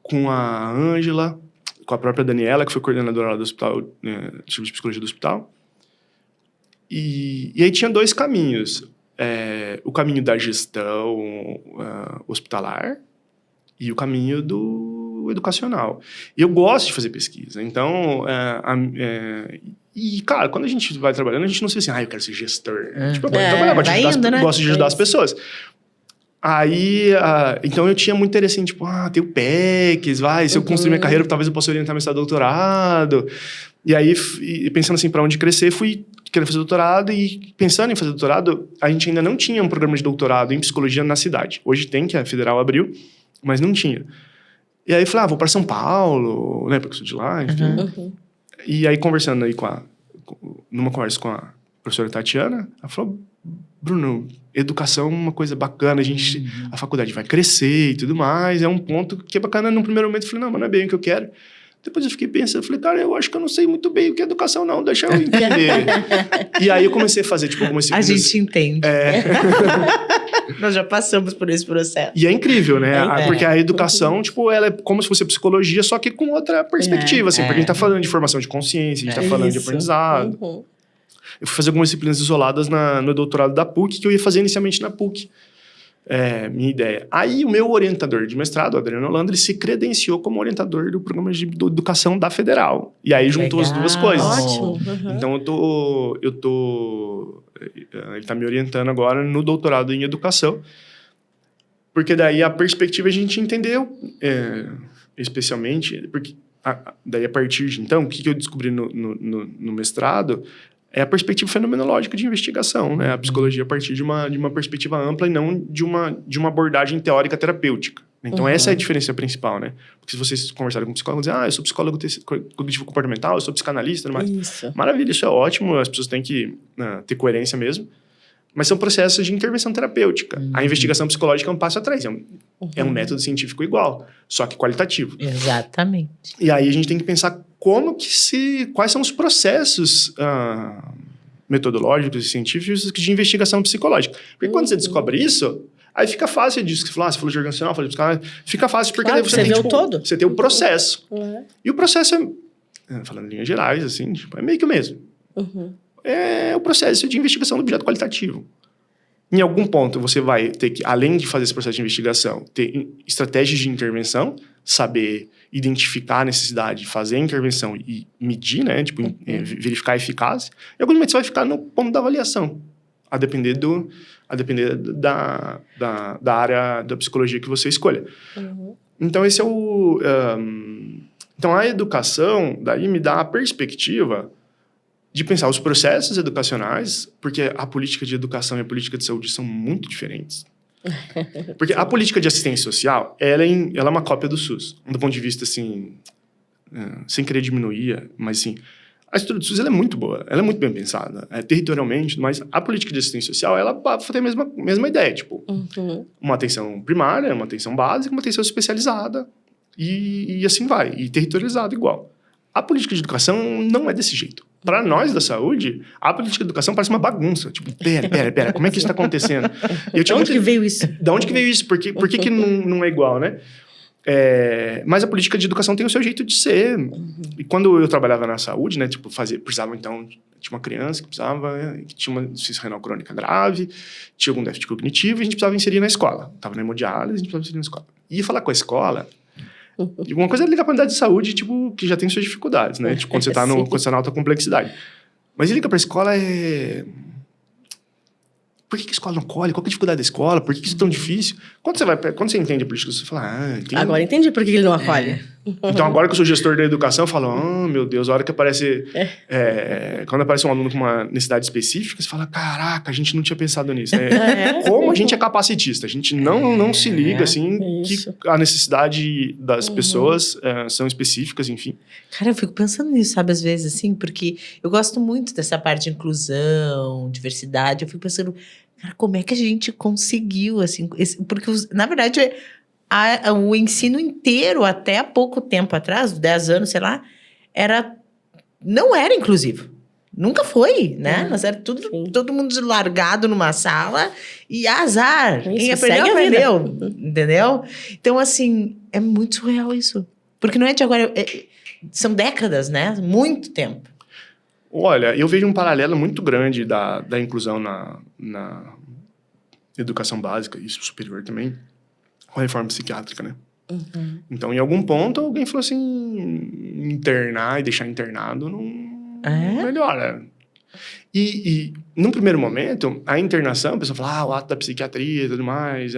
com a Ângela, com a própria Daniela, que foi coordenadora lá do hospital, de psicologia do hospital. E aí tinha 2 caminhos. O caminho da gestão hospitalar e o caminho do educacional. E eu gosto de fazer pesquisa. Então, cara, quando a gente vai trabalhando, a gente não se vê assim, eu quero ser gestor. Tipo, eu gosto de ajudar as pessoas. Aí, então eu tinha muito interesse em, tipo, tem o PECs, se eu construir minha carreira, talvez eu possa orientar mestrado, doutorado. E aí, pensando assim, para onde crescer, fui querendo fazer doutorado, e pensando em fazer doutorado, a gente ainda não tinha um programa de doutorado em psicologia na cidade. Hoje tem, que a Federal abriu, mas não tinha. E aí, falei, vou para São Paulo, né, porque eu sou de lá, enfim. E aí, conversando aí numa conversa com a professora Tatiana, ela falou, Bruno, educação é uma coisa bacana, a faculdade vai crescer e tudo mais, é um ponto que é bacana. No primeiro momento, eu falei, não, mas não é bem o que eu quero. Depois eu fiquei pensando, falei, cara, eu acho que eu não sei muito bem o que é educação, não, deixa eu entender. E aí, eu comecei a fazer, tipo, algumas disciplinas...
A gente entende. Nós já passamos por esse processo.
E é incrível, né? Porque a educação, tipo, ela é como se fosse psicologia, só que com outra perspectiva, assim. Porque a gente tá falando de formação de consciência, a gente tá falando de aprendizado. Eu fui fazer algumas disciplinas isoladas no doutorado da PUC, que eu ia fazer inicialmente na PUC. Minha ideia. Aí, o meu orientador de mestrado, o Adriano Holanda, ele se credenciou como orientador do programa de educação da Federal. E aí, juntou as duas coisas.
Ótimo.
Então, ele tá me orientando agora no doutorado em educação. Porque daí a perspectiva a gente entendeu, especialmente, porque daí a partir de então, o que eu descobri no mestrado é a perspectiva fenomenológica de investigação, né? A psicologia a partir de uma perspectiva ampla e não de uma abordagem teórica terapêutica. Então, essa é a diferença principal, né? Porque se vocês conversarem com psicólogos, dizem, eu sou psicólogo cognitivo-comportamental, eu sou psicanalista, tudo mais.
Isso.
Maravilha, isso é ótimo, as pessoas têm que ter coerência mesmo. Mas são processos de intervenção terapêutica. A investigação psicológica é um passo atrás, é um método científico igual, só que qualitativo.
Exatamente.
E aí a gente tem que pensar quais são os processos metodológicos e científicos de investigação psicológica. Porque quando você descobre isso, aí fica fácil disso. Você falou de organizacional, falou de psicanálise, fica fácil porque
Claro,
daí
você
tem,
vê o todo.
Você tem o processo.
Uhum.
E o processo falando em linhas gerais, assim, é meio que o mesmo.
Uhum.
É o processo de investigação do objeto qualitativo. Em algum ponto, você vai ter que, além de fazer esse processo de investigação, ter estratégias de intervenção, saber identificar a necessidade, fazer a intervenção e medir, né? Tipo, verificar a eficácia. Em algum momento, você vai ficar no ponto da avaliação, a depender da área da psicologia que você escolha.
Uhum.
Então, esse é o... Então, a educação, daí, me dá a perspectiva de pensar os processos educacionais, porque a política de educação e a política de saúde são muito diferentes. Porque a política de assistência social, ela é uma cópia do SUS. Do ponto de vista, assim, sem querer diminuir, mas, assim, a estrutura do SUS ela é muito boa, ela é muito bem pensada, territorialmente, mas a política de assistência social, ela tem a mesma ideia, tipo, uma atenção primária, uma atenção básica, uma atenção especializada, e assim vai, e territorializado igual. A política de educação não é desse jeito. Para nós da saúde, a política de educação parece uma bagunça. Tipo, pera, como é que isso está acontecendo?
De onde que veio isso?
De onde que veio isso? Por que não é igual, né? Mas a política de educação tem o seu jeito de ser. E quando eu trabalhava na saúde, né? Tipo, precisava, então... Tinha uma criança que tinha uma insuficiência renal crônica grave, tinha algum déficit cognitivo, e a gente precisava inserir na escola. Estava na hemodiálise, a gente precisava inserir na escola. E falar com a escola... Uma coisa é ligar para a unidade de saúde, tipo, que já tem suas dificuldades, né? Tipo, quando você está na alta complexidade. Mas liga para a escola Por que a escola não colhe? Qual que é a dificuldade da escola? Por que isso é tão difícil? Quando você entende a política, você fala, entendi.
Agora entendi por que ele não acolhe.
Então, agora que eu sou gestor da educação, eu falo, meu Deus, a hora que aparece... quando aparece um aluno com uma necessidade específica, você fala, caraca, a gente não tinha pensado nisso. Como a gente é capacitista. A gente não se liga, assim, que a necessidade das pessoas são específicas, enfim.
Cara, eu fico pensando nisso, sabe, às vezes, assim, porque eu gosto muito dessa parte de inclusão, diversidade. Eu fico pensando, cara, como é que a gente conseguiu, assim... Porque, na verdade... O ensino inteiro, até há pouco tempo atrás, 10 anos, sei lá, não era inclusivo. Nunca foi, né? Nós era todo mundo largado numa sala e azar. Quem aprendeu, entendeu? Então, assim, é muito surreal isso. Porque não é de agora... são décadas, né? Muito tempo.
Olha, eu vejo um paralelo muito grande da inclusão na educação básica e superior também, com a reforma psiquiátrica, né? Então, em algum ponto, alguém falou assim, internar e deixar internado não melhora. E num primeiro momento, a internação, a pessoa fala, o ato da psiquiatria e tudo mais,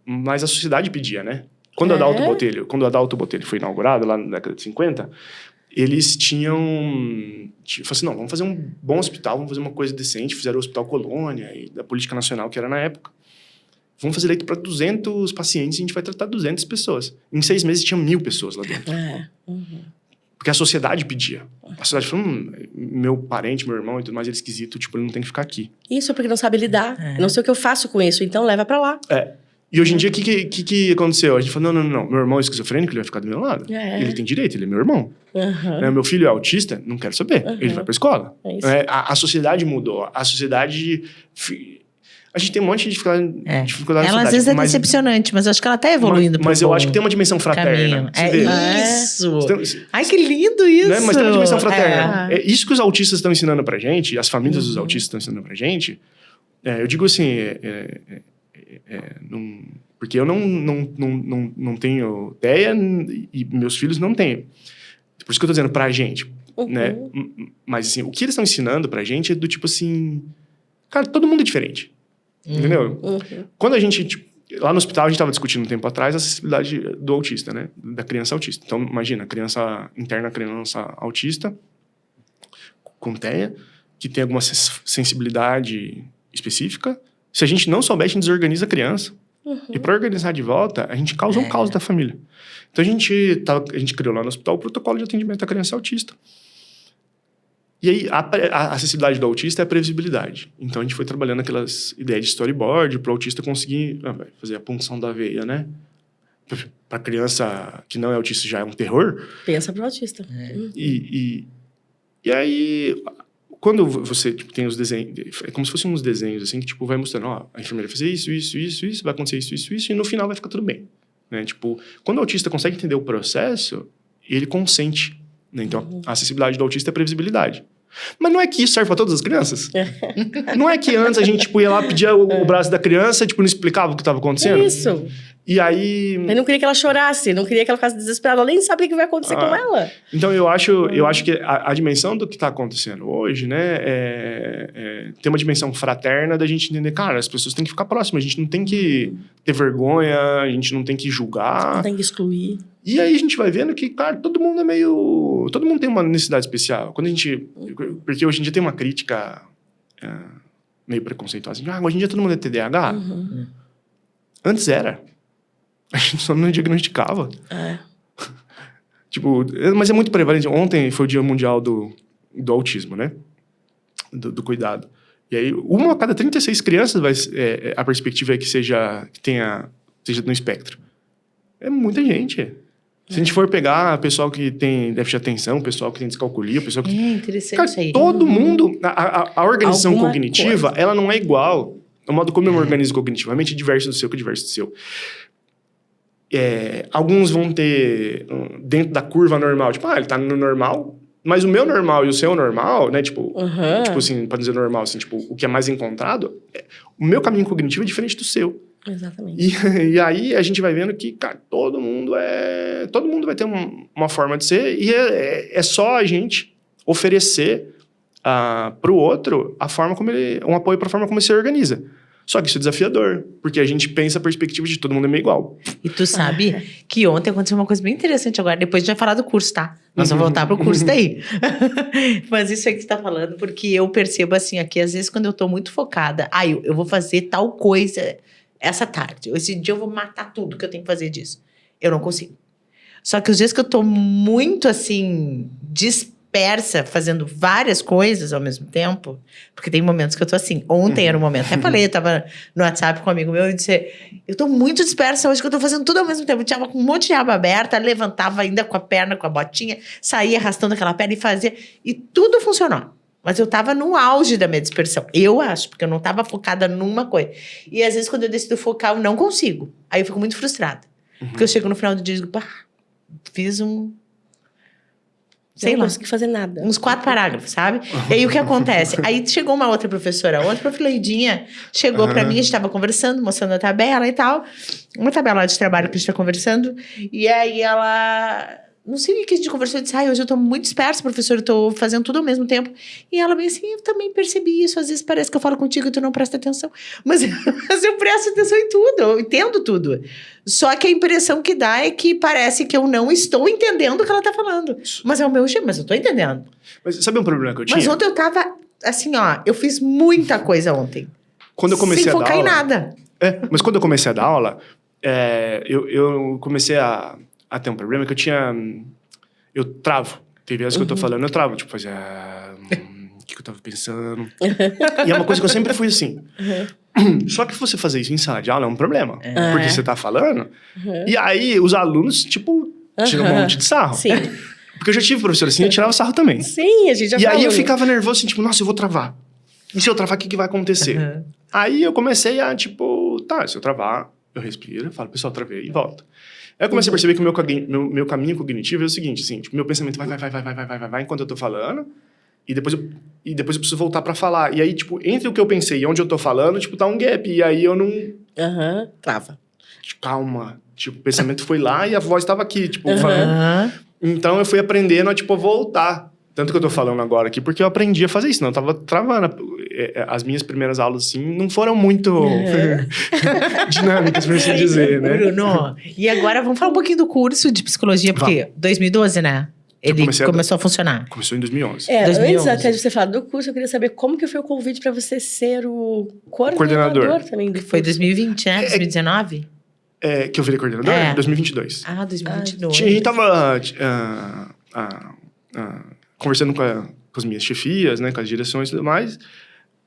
mas a sociedade pedia, né? Quando o Adalto Botelho foi inaugurado, lá na década de 50, eles falaram assim, não, vamos fazer um bom hospital, vamos fazer uma coisa decente, fizeram o Hospital Colônia, e da Política Nacional, que era na época. Vamos fazer leito para 200 pacientes e a gente vai tratar 200 pessoas. Em 6 meses tinha 1.000 pessoas lá dentro. Porque a sociedade pedia. A sociedade falou, meu parente, meu irmão e tudo mais, ele é esquisito, tipo, ele não tem que ficar aqui.
Isso, porque não sabe lidar. Não sei o que eu faço com isso, então leva para lá.
E hoje em dia, o que aconteceu? A gente falou, não, meu irmão é esquizofrênico, ele vai ficar do meu lado. Ele tem direito, ele é meu irmão. Meu filho é autista, não quero saber. Ele vai pra escola. A sociedade mudou. A sociedade... A gente tem um monte de dificuldade na sociedade.
Ela às vezes é decepcionante, mas acho que ela tá evoluindo.
Mas eu acho que tem uma dimensão fraterna.
Isso! Ai, que lindo isso!
Né? Mas tem uma dimensão fraterna. É isso que os autistas estão ensinando pra gente, as famílias dos autistas estão ensinando pra gente. Eu digo assim... porque eu não tenho ideia e meus filhos não têm. Por isso que eu tô dizendo pra gente. Né? Mas assim, o que eles estão ensinando pra gente é do tipo assim... Cara, todo mundo é diferente. Entendeu? Quando a gente... Tipo, lá no hospital a gente estava discutindo um tempo atrás a acessibilidade do autista, né? Da criança autista. Então, imagina, criança autista, com TEA, que tem alguma sensibilidade específica. Se a gente não souber, a gente desorganiza a criança. E para organizar de volta, a gente causa um caos da família. Então, a gente criou lá no hospital o protocolo de atendimento à criança autista. E aí, a acessibilidade do autista é a previsibilidade. Então, a gente foi trabalhando aquelas ideias de storyboard para o autista conseguir fazer a punção da veia, né? Para criança que não é autista já é um terror.
Pensa pro autista.
E aí, quando você tem os desenhos... É como se fossem uns desenhos, assim, que tipo, vai mostrando, ó, a enfermeira vai fazer isso, vai acontecer isso, e no final vai ficar tudo bem. Né? Tipo, quando o autista consegue entender o processo, ele consente. Né? Então, a acessibilidade do autista é a previsibilidade. Mas não é que isso serve para todas as crianças? Não é que antes a gente tipo, ia lá pedir o braço da criança, tipo, não explicava o que estava acontecendo?
Isso.
E aí...
Mas não queria que ela chorasse, não queria que ela ficasse desesperada. Ela nem sabe o que vai acontecer com ela.
Então, eu acho que a dimensão do que está acontecendo hoje, né, tem uma dimensão fraterna da gente entender, cara, as pessoas têm que ficar próximas, a gente não tem que ter vergonha, a gente não tem que julgar.
Não tem que excluir.
E aí a gente vai vendo que, cara, todo mundo é meio... Todo mundo tem uma necessidade especial. Quando a gente... Porque hoje em dia tem uma crítica meio preconceituosa. Assim, hoje em dia todo mundo é TDAH. Antes era. A gente só não diagnosticava. Tipo, mas é muito prevalente. Ontem foi o Dia Mundial do Autismo, né? Do cuidado. E aí, uma a cada 36 crianças a perspectiva é que seja no espectro. É muita gente. Se a gente for pegar o pessoal que tem déficit de atenção, o pessoal que tem descalculia, o pessoal que...
interessante
cara,
isso aí.
todo mundo... A organização
Alguma
cognitiva,
coisa.
ela não é igual. O modo como eu me organizo cognitivamente é diverso do seu que é diverso do seu. Alguns vão ter dentro da curva normal. Tipo, ele tá no normal, mas o meu normal e o seu normal, né? Tipo, tipo assim, pode dizer normal, assim, tipo, o que é mais encontrado, o meu caminho cognitivo é diferente do seu.
Exatamente.
E aí a gente vai vendo que, cara, todo mundo vai ter uma forma de ser e é só a gente oferecer pro outro um apoio para a forma como ele se organiza. Só que isso é desafiador, porque a gente pensa a perspectiva de todo mundo é meio igual.
E tu sabe que ontem aconteceu uma coisa bem interessante agora, depois de já falar do curso, tá? Nós vamos voltar pro curso daí. Mas isso aí que você tá falando, porque eu percebo assim, aqui às vezes quando eu tô muito focada, eu vou fazer tal coisa essa tarde, esse dia eu vou matar tudo que eu tenho que fazer disso. Eu não consigo. Só que os dias que eu tô muito assim, dispersa, fazendo várias coisas ao mesmo tempo, porque tem momentos que eu tô assim. Ontem era um momento, até falei, eu tava no WhatsApp com um amigo meu e disse, eu tô muito dispersa hoje que eu tô fazendo tudo ao mesmo tempo. Eu tinha com um monte de aba aberta, levantava ainda com a perna, com a botinha, saía arrastando aquela perna e fazia, e tudo funcionou. Mas eu tava no auge da minha dispersão. Eu acho, porque eu não tava focada numa coisa. E às vezes, quando eu decido focar, eu não consigo. Aí eu fico muito frustrada. Porque eu chego no final do dia e digo, fiz sei lá.
Não consegui fazer nada.
Uns 4 parágrafos, sabe? E aí o que acontece? Aí chegou uma outra professora, outra profileidinha, chegou pra mim, a gente tava conversando, mostrando a tabela e tal. Uma tabela de trabalho que a gente tá conversando. E aí ela... Não sei o que a gente conversou, eu disse, hoje eu tô muito dispersa, professor, eu tô fazendo tudo ao mesmo tempo. E ela bem assim, eu também percebi isso, às vezes parece que eu falo contigo e tu não presta atenção. Mas eu presto atenção em tudo, eu entendo tudo. Só que a impressão que dá é que parece que eu não estou entendendo o que ela tá falando. Mas é o meu jeito, mas eu tô entendendo.
Mas sabe um problema que eu tinha?
Mas ontem eu tava, assim, eu fiz muita coisa ontem.
Quando eu comecei
sem
a dar
focar
aula,
em nada.
Mas quando eu comecei a dar aula, eu comecei a ter um problema que eu travo. Tem vezes que eu tô falando, eu travo. Tipo, fazia... O que eu tava pensando? E é uma coisa que eu sempre fui assim. Só que você fazer isso em sala de aula é um problema. Porque você tá falando. E aí, os alunos, tipo, tiram um monte de sarro.
Sim.
Porque eu já tive professor assim, eu tirava sarro também.
Sim, a gente já
E
falou.
aí eu ficava nervoso, assim, tipo, nossa, eu vou travar. E se eu travar, o que vai acontecer? Aí eu comecei a, tipo, se eu travar, eu respiro, falo, pessoal, travei e volto. Aí eu comecei a perceber que o meu caminho cognitivo é o seguinte, assim, tipo, meu pensamento vai enquanto eu tô falando, e depois eu preciso voltar pra falar. E aí, tipo, entre o que eu pensei e onde eu tô falando, tipo, tá um gap. E aí eu não...
Trava.
Tipo, calma. Tipo, o pensamento foi lá e a voz tava aqui, tipo, falando. Então eu fui aprendendo a, tipo, voltar. Tanto que eu tô falando agora aqui, porque eu aprendi a fazer isso, não eu tava travando. as minhas primeiras aulas, assim, não foram muito dinâmicas, por assim dizer, né?
Bruno, e agora vamos falar um pouquinho do curso de psicologia, porque 2012, né? Ele começou a funcionar.
Começou em 2011.
2011.
Antes até de você falar do curso, eu queria saber como que foi o convite para você ser o coordenador também do curso.
Foi 2020, né? 2019?
Que eu virei coordenador? 2022.
2022.
A gente tava conversando com as minhas chefias, né? Com as direções e tudo mais.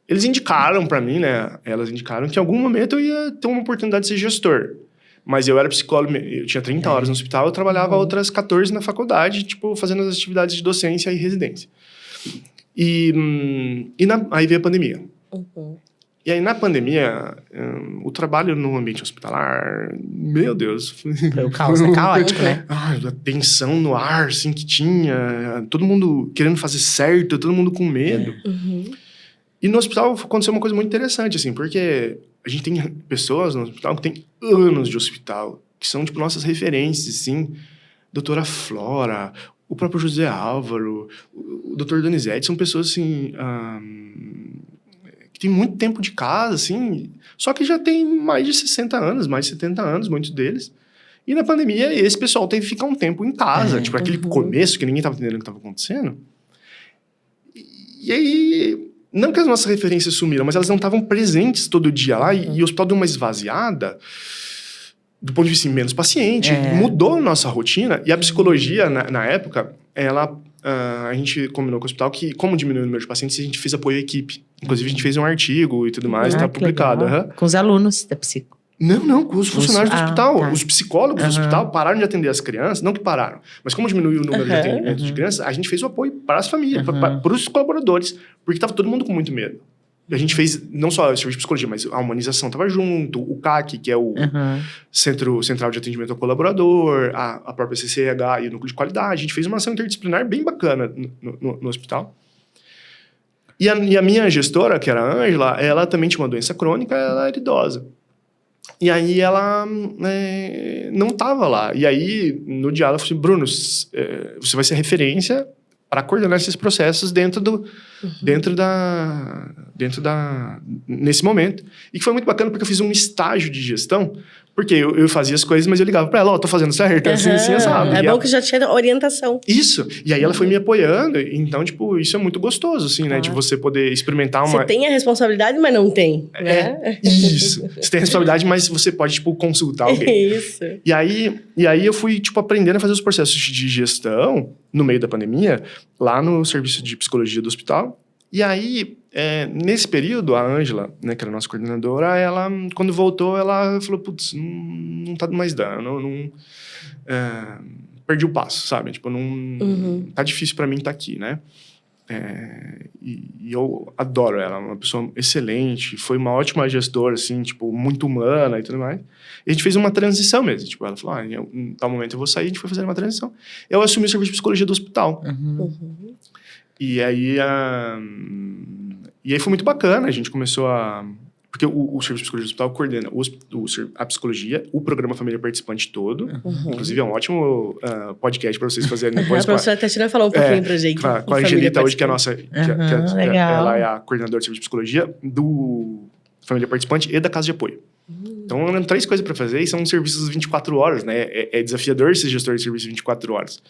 Eles indicaram pra mim, né? Elas indicaram que em algum momento eu ia ter uma oportunidade de ser gestor. Mas eu era psicólogo, eu tinha 30 horas no hospital, eu trabalhava outras 14 na faculdade, tipo, fazendo as atividades de docência e residência. Aí veio a pandemia. E aí, na pandemia, o trabalho no ambiente hospitalar, meu Deus.
Foi o caos, né? Caótico, né?
A tensão no ar, assim, que tinha. Todo mundo querendo fazer certo, todo mundo com medo. E no hospital aconteceu uma coisa muito interessante, assim, porque a gente tem pessoas no hospital que tem anos de hospital, que são, tipo, nossas referências, assim. Doutora Flora, o próprio José Álvaro, o doutor Donizete, são pessoas, assim, que tem muito tempo de casa, assim, só que já tem mais de 60 anos, mais de 70 anos, muitos deles. E na pandemia, esse pessoal teve que ficar um tempo em casa, tipo, aquele começo que ninguém estava entendendo o que estava acontecendo. E aí... Não que as nossas referências sumiram, mas elas não estavam presentes todo dia lá. E o hospital deu uma esvaziada do ponto de vista menos paciente. Mudou a nossa rotina. E a psicologia, na época, a gente combinou com o hospital que, como diminuiu o número de pacientes, a gente fez apoio à equipe. Inclusive, a gente fez um artigo e tudo mais, está publicado.
Com os alunos da psico.
Não, com os funcionários do hospital.
Tá.
Os psicólogos do hospital pararam de atender as crianças. Não que pararam, mas como diminuiu o número de atendimento de crianças, a gente fez o apoio para as famílias, para os colaboradores, porque estava todo mundo com muito medo. A gente fez não só o serviço de psicologia, mas a humanização estava junto, o CAC, que é o Central de Atendimento ao Colaborador, a própria CCH e o Núcleo de Qualidade. A gente fez uma ação interdisciplinar bem bacana no hospital. E a minha gestora, que era a Ângela, ela também tinha uma doença crônica, ela era idosa. E aí ela não estava lá. E aí, no diálogo, eu falei, Bruno, você vai ser referência para coordenar esses processos nesse momento. E que foi muito bacana porque eu fiz um estágio de gestão, porque eu fazia as coisas, mas eu ligava para ela, tô fazendo certo, assim, sabe?
É bom que já tinha orientação.
Isso. E aí ela foi me apoiando. Então, tipo, isso é muito gostoso, assim, né? De você poder experimentar uma...
Você tem a responsabilidade, mas não tem, né?
Isso. Você tem a responsabilidade, mas você pode, tipo, consultar alguém.
Isso.
E aí eu fui, tipo, aprendendo a fazer os processos de gestão no meio da pandemia, lá no serviço de psicologia do hospital. E aí, nesse período, a Ângela, né, que era a nossa coordenadora, ela, quando voltou, ela falou, putz, não tá mais dando, perdi o passo, sabe? Tipo, tá difícil pra mim estar aqui, né? E eu adoro ela, uma pessoa excelente, foi uma ótima gestora, assim, tipo, muito humana e tudo mais. E a gente fez uma transição mesmo, tipo, ela falou, em tal momento eu vou sair, a gente foi fazer uma transição. Eu assumi o serviço de psicologia do hospital. E aí foi muito bacana, a gente começou a... Porque o Serviço de Psicologia do Hospital coordena a psicologia, o programa Família Participante todo. Inclusive, é um ótimo podcast para vocês fazerem depois.
A professora Tatiana falou um pouquinho pra gente.
Com a Angelita hoje, que é a nossa... ela é a coordenadora do Serviço de Psicologia do Família Participante e da Casa de Apoio. Então, eram 3 coisas para fazer e são serviços 24 horas, né? É desafiador ser gestor de serviço 24 horas.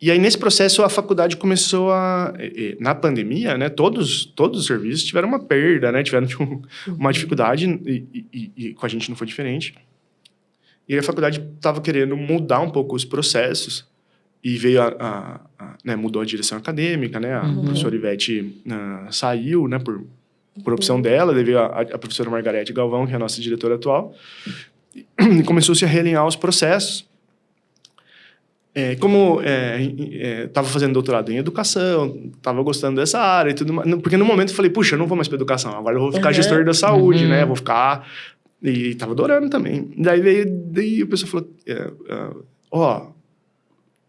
E aí, nesse processo, a faculdade começou a... Na pandemia, né, todos os serviços tiveram uma perda, né? Tiveram uma dificuldade e com a gente não foi diferente. E a faculdade estava querendo mudar um pouco os processos e veio né, mudou a direção acadêmica, né? A professora Ivete saiu, né, por opção dela, veio a professora Margarete Galvão, que é a nossa diretora atual, e começou-se a realinhar os processos. Como estava fazendo doutorado em educação, estava gostando dessa área e tudo mais. Porque no momento eu falei, puxa, eu não vou mais para educação, agora eu vou ficar gestor da saúde, né? Vou ficar... E estava adorando também. Daí o pessoal falou,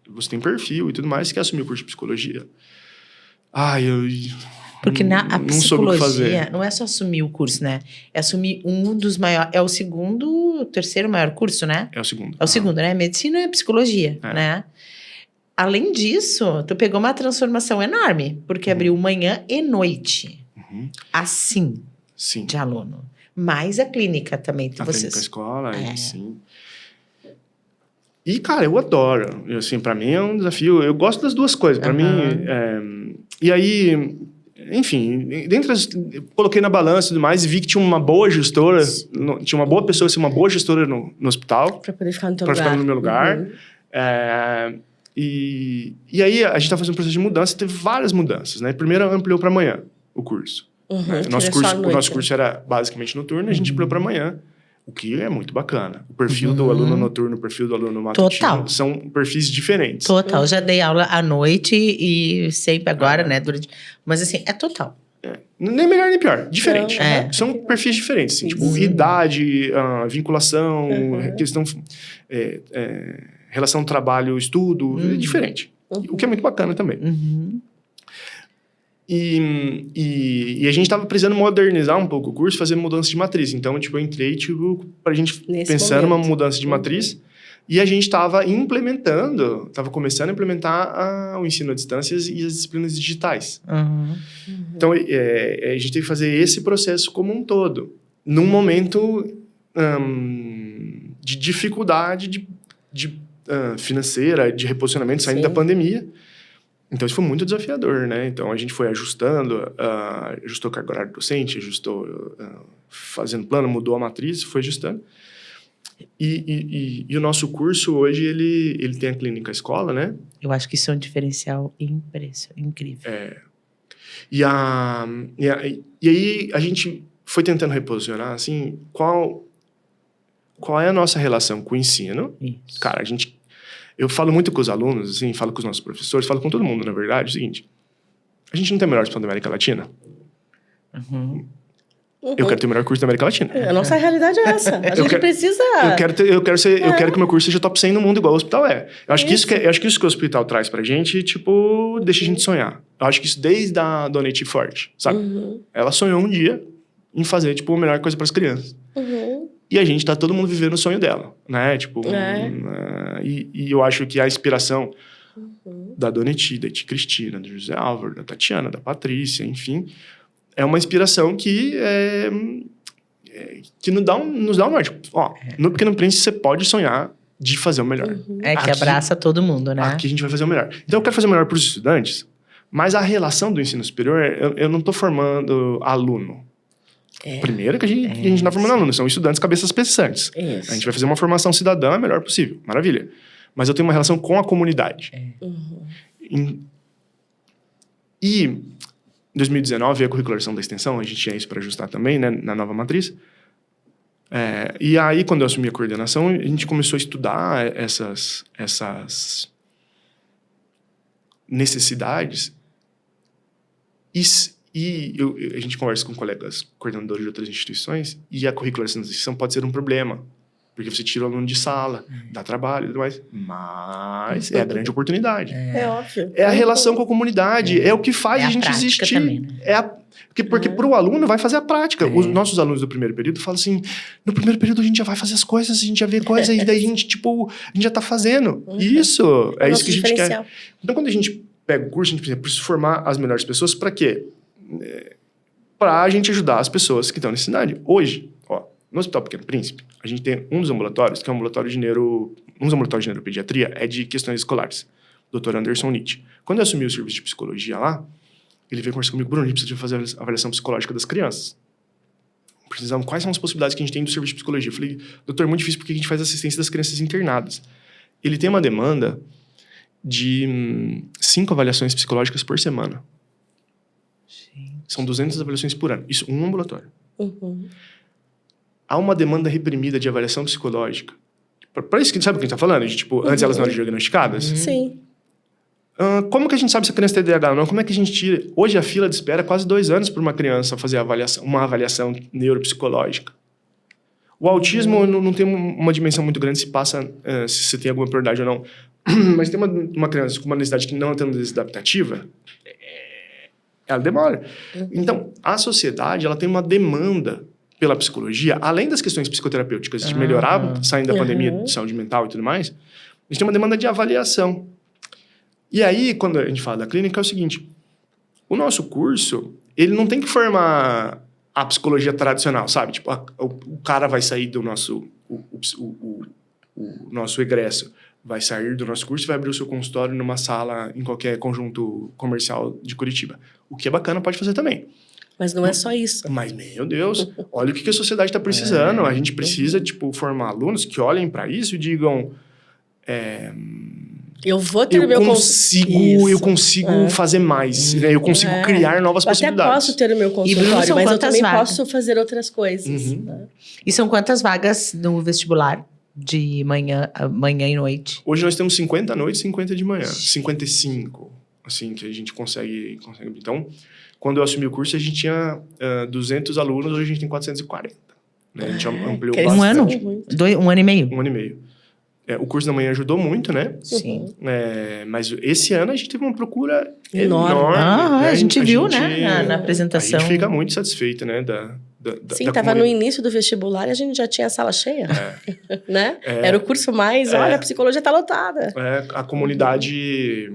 você tem perfil e tudo mais, você quer assumir o curso de psicologia?
Porque a
não soube o que fazer.
psicologia não é só assumir o curso, né? É assumir um dos maiores... É o terceiro maior curso, né?
É o segundo.
É o segundo, né? Medicina e psicologia, né? além disso, tu pegou uma transformação enorme, porque abriu manhã e noite.
Uhum.
Assim,
Sim.
de aluno. Mais a clínica também.
A
Vocês...
clínica escola,
É.
sim. E, cara, eu adoro. Assim, pra mim é um desafio. Eu gosto das duas coisas. Pra mim... E aí... Enfim, eu coloquei na balança e tudo mais e vi que tinha uma boa gestora, tinha uma boa pessoa, assim, uma boa gestora no hospital.
Pra poder ficar no teu
Pra
lugar.
ficar no meu lugar.
Uhum.
E aí, a gente tá fazendo um processo de mudança, teve várias mudanças, né? Primeiro, ampliou para amanhã o curso.
Uhum,
Né?
que
O nosso
era só à
curso,
noite, né?
era basicamente noturno, a gente ampliou para amanhã, o que é muito bacana. O perfil do aluno noturno, o perfil do aluno matutino,
Total.
são perfis diferentes.
Total, já dei aula à noite e sempre agora, né? Mas assim, é total.
Nem melhor nem pior, diferente.
É.
São perfis diferentes, assim, tipo,
Sim.
idade, vinculação,
Uhum.
questão, relação trabalho-estudo, é diferente. O que é muito bacana também.
Uhum.
E a gente tava precisando modernizar um pouco o curso, fazer mudança de matriz. Então, tipo, eu entrei, tipo, pra gente
Nesse
pensar numa
momento.
mudança de matriz. E a gente tava começando a implementar o ensino à distância e as disciplinas digitais.
Uhum.
Então, a gente teve que fazer esse processo como um todo. Num momento de dificuldade financeira, de reposicionamento, saindo
Sim.
da pandemia. Então, isso foi muito desafiador, né? Então, a gente foi ajustando, ajustou carga horária do docente, ajustou, fazendo plano, mudou a matriz, foi ajustando. E o nosso curso, hoje, ele tem a clínica escola, né?
Eu acho que isso é um diferencial incrível.
E aí, a gente foi tentando reposicionar, assim, qual é a nossa relação com o ensino.
Isso.
Cara, eu falo muito com os alunos, assim, falo com os nossos professores, falo com todo mundo, na verdade, é o seguinte: a gente não tem o melhor hospital da América Latina?
Uhum.
Eu quero ter o melhor curso da América Latina.
A nossa realidade é essa. A gente precisa...
Eu quero que o meu curso seja top 100 no mundo, igual o hospital é. Eu acho que isso que o hospital traz pra gente, tipo, deixa a gente sonhar. Eu acho que isso desde a Dona Eti Forte, sabe? Ela sonhou um dia em fazer, tipo, a melhor coisa pras crianças. E a gente tá todo mundo vivendo o sonho dela, né? Tipo, e eu acho que a inspiração da Dona Eti, da Eti Cristina, do José Álvaro, da Tatiana, da Patrícia, enfim, é uma inspiração que nos dá um norte. Ó, no Pequeno Príncipe você pode sonhar de fazer o melhor.
É que abraça todo mundo, né?
Aqui a gente vai fazer o melhor. Então eu quero fazer o melhor para os estudantes, mas a relação do ensino superior, eu não estou formando aluno. Primeiro que a gente não está formando aluno, são estudantes cabeças pensantes.
Isso.
A gente vai fazer uma formação cidadã a melhor possível. Maravilha. Mas eu tenho uma relação com a comunidade. E em 2019, a curricularização da extensão, a gente tinha isso para ajustar também, né, na nova matriz. E aí, quando eu assumi a coordenação, a gente começou a estudar essas necessidades. A gente conversa com colegas coordenadores de outras instituições e a curricularização da extensão pode ser um problema. Porque você tira o aluno de sala, dá trabalho e tudo mais. Mas é a grande oportunidade.
É óbvio.
É a relação com a comunidade. É o que faz a gente existir.
Também, né?
Porque para o aluno vai fazer a prática. Os nossos alunos do primeiro período falam assim: no primeiro período a gente já vai fazer as coisas, a gente já vê coisas, e daí a gente já tá fazendo. Isso, é isso que a gente quer. Então, quando a gente pega o curso, a gente precisa formar as melhores pessoas para quê? Para a gente ajudar as pessoas que estão nessa cidade. Hoje, no Hospital Pequeno Príncipe, a gente tem um dos ambulatórios, que é um ambulatório de neuropediatria, é de questões escolares. Dr. Anderson Nietzsche. Quando eu assumi o serviço de psicologia lá, ele veio conversar comigo: Bruno, a gente precisa fazer a avaliação psicológica das crianças. Precisamos, quais são as possibilidades que a gente tem do serviço de psicologia? Eu falei: doutor, é muito difícil porque a gente faz assistência das crianças internadas. Ele tem uma demanda de 5 avaliações psicológicas por semana. São 200 avaliações por ano. Isso, um ambulatório. Há uma demanda reprimida de avaliação psicológica. Para isso, sabe o que a gente está falando? De, tipo, antes elas não eram diagnosticadas?
Sim.
Como que a gente sabe se a criança tem TDAH ou não? Como é que a gente tira? Hoje a fila de espera é quase 2 anos para uma criança fazer uma avaliação neuropsicológica. O autismo não tem uma dimensão muito grande se você tem alguma prioridade ou não. Mas tem uma criança com uma necessidade que não tem uma necessidade adaptativa, ela demora. Então, a sociedade ela tem uma demanda pela psicologia, além das questões psicoterapêuticas, de melhorar, saindo da pandemia de saúde mental e tudo mais, a gente tem uma demanda de avaliação. E aí, quando a gente fala da clínica, é o seguinte, o nosso curso, ele não tem que formar a psicologia tradicional, sabe? Tipo, o cara vai sair do nosso... O nosso egresso vai sair do nosso curso e vai abrir o seu consultório numa sala em qualquer conjunto comercial de Curitiba. O que é bacana, pode fazer também.
Mas não é só isso.
Mas, meu Deus, olha o que a sociedade está precisando. A gente precisa, tipo, formar alunos que olhem para isso e digam...
Eu vou ter o meu
eu consigo fazer mais, né? Eu consigo criar novas possibilidades.
Eu até posso ter o meu consultório, mas eu também posso fazer outras coisas.
Uhum. Né? E são quantas vagas no vestibular? De manhã e noite?
Hoje nós temos 50 à noite e 50 de manhã. 55, assim, que a gente consegue. Então, quando eu assumi o curso, a gente tinha 200 alunos, hoje a gente tem 440. Né? A gente ampliou bastante.
Um ano? 1 ano e meio?
1 ano e meio. O curso da manhã ajudou muito, né?
Sim.
Mas esse ano a gente teve uma procura
enorme.
Né?
A gente viu, né? Na apresentação.
A gente fica muito satisfeito, né?
Sim, estava no início do vestibular e a gente já tinha a sala cheia. Né? Era o curso mais, olha, a psicologia está lotada.
A comunidade...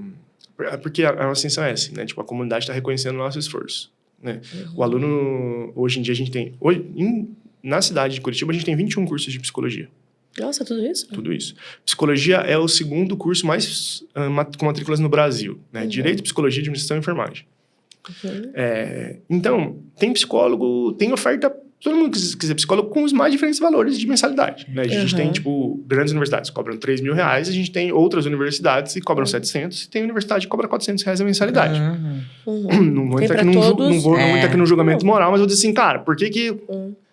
Porque a ascensão é essa, né? Tipo, a comunidade está reconhecendo o nosso esforço. Né? O aluno, hoje em dia, a gente tem... Na cidade de Curitiba, a gente tem 21 cursos de psicologia.
Nossa, tudo isso?
Tudo isso. Psicologia é o segundo curso mais com matrículas no Brasil. Né? Direito, Psicologia, Administração e Enfermagem. Então, tem psicólogo, tem oferta, todo mundo que quiser psicólogo com os mais diferentes valores de mensalidade. Né? A gente tem, tipo, grandes universidades que cobram R$3.000, a gente tem outras universidades que cobram 700, e tem universidade que cobra R$400 a mensalidade. Não vou entrar aqui no julgamento moral, mas eu vou dizer assim, cara, por que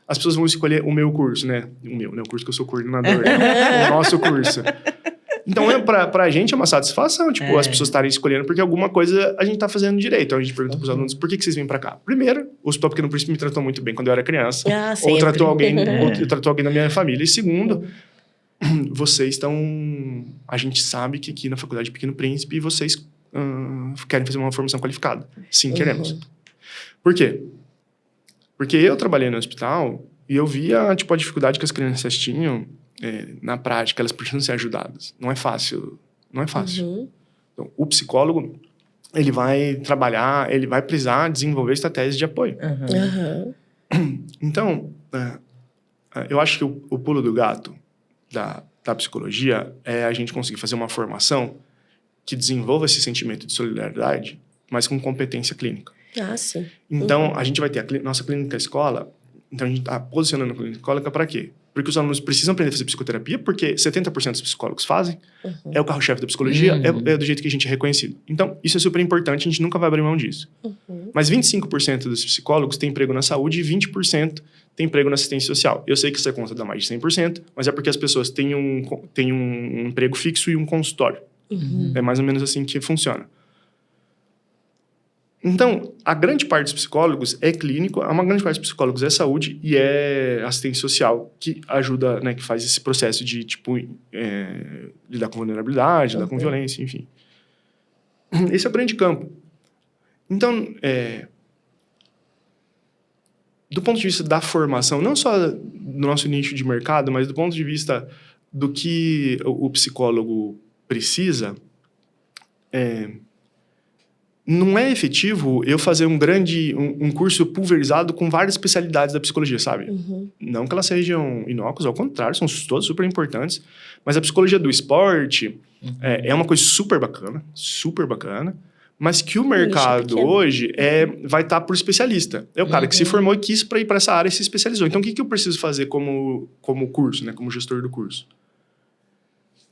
as pessoas vão escolher o meu curso, né? O curso que eu sou coordenador, né? O nosso curso. Então, pra gente é uma satisfação, tipo, as pessoas estarem escolhendo, porque alguma coisa a gente tá fazendo direito. Então, a gente pergunta pros alunos, por que vocês vêm pra cá? Primeiro, o Hospital Pequeno Príncipe me tratou muito bem quando eu era criança. Ou tratou alguém da minha família. E segundo, vocês estão... A gente sabe que aqui na Faculdade Pequeno Príncipe, vocês querem fazer uma formação qualificada. Sim, queremos. Por quê? Porque eu trabalhei no hospital e eu via, tipo, a dificuldade que as crianças tinham na prática, elas precisam ser ajudadas. Não é fácil. Não é fácil. Então, o psicólogo, ele vai trabalhar, ele vai precisar desenvolver estratégias de apoio. Então, eu acho que o pulo do gato da psicologia é a gente conseguir fazer uma formação que desenvolva esse sentimento de solidariedade, mas com competência clínica.
Sim.
Então, a gente vai ter a nossa clínica escola. Então, a gente está posicionando a clínica escola para quê? Porque os alunos precisam aprender a fazer psicoterapia, porque 70% dos psicólogos fazem. É o carro-chefe da psicologia, é do jeito que a gente é reconhecido. Então, isso é super importante, a gente nunca vai abrir mão disso. Mas 25% dos psicólogos têm emprego na saúde e 20% têm emprego na assistência social. Eu sei que essa conta dá mais de 100%, mas é porque as pessoas têm um emprego fixo e um consultório. É mais ou menos assim que funciona. Então, a grande parte dos psicólogos é clínico, uma grande parte dos psicólogos é saúde e é assistência social, que ajuda, né, que faz esse processo de, tipo, lidar com vulnerabilidade, lidar com violência, enfim. Esse é o grande campo. Então, do ponto de vista da formação, não só do nosso nicho de mercado, mas do ponto de vista do que o psicólogo precisa, não é efetivo eu fazer um curso pulverizado com várias especialidades da psicologia, sabe? Não que elas sejam inócuas, ao contrário, são todas super importantes. Mas a psicologia do esporte é uma coisa super bacana, mas que o mercado hoje vai estar por especialista. É o cara que se formou e quis para ir para essa área e se especializou. Então, o que eu preciso fazer como curso, né? Como gestor do curso?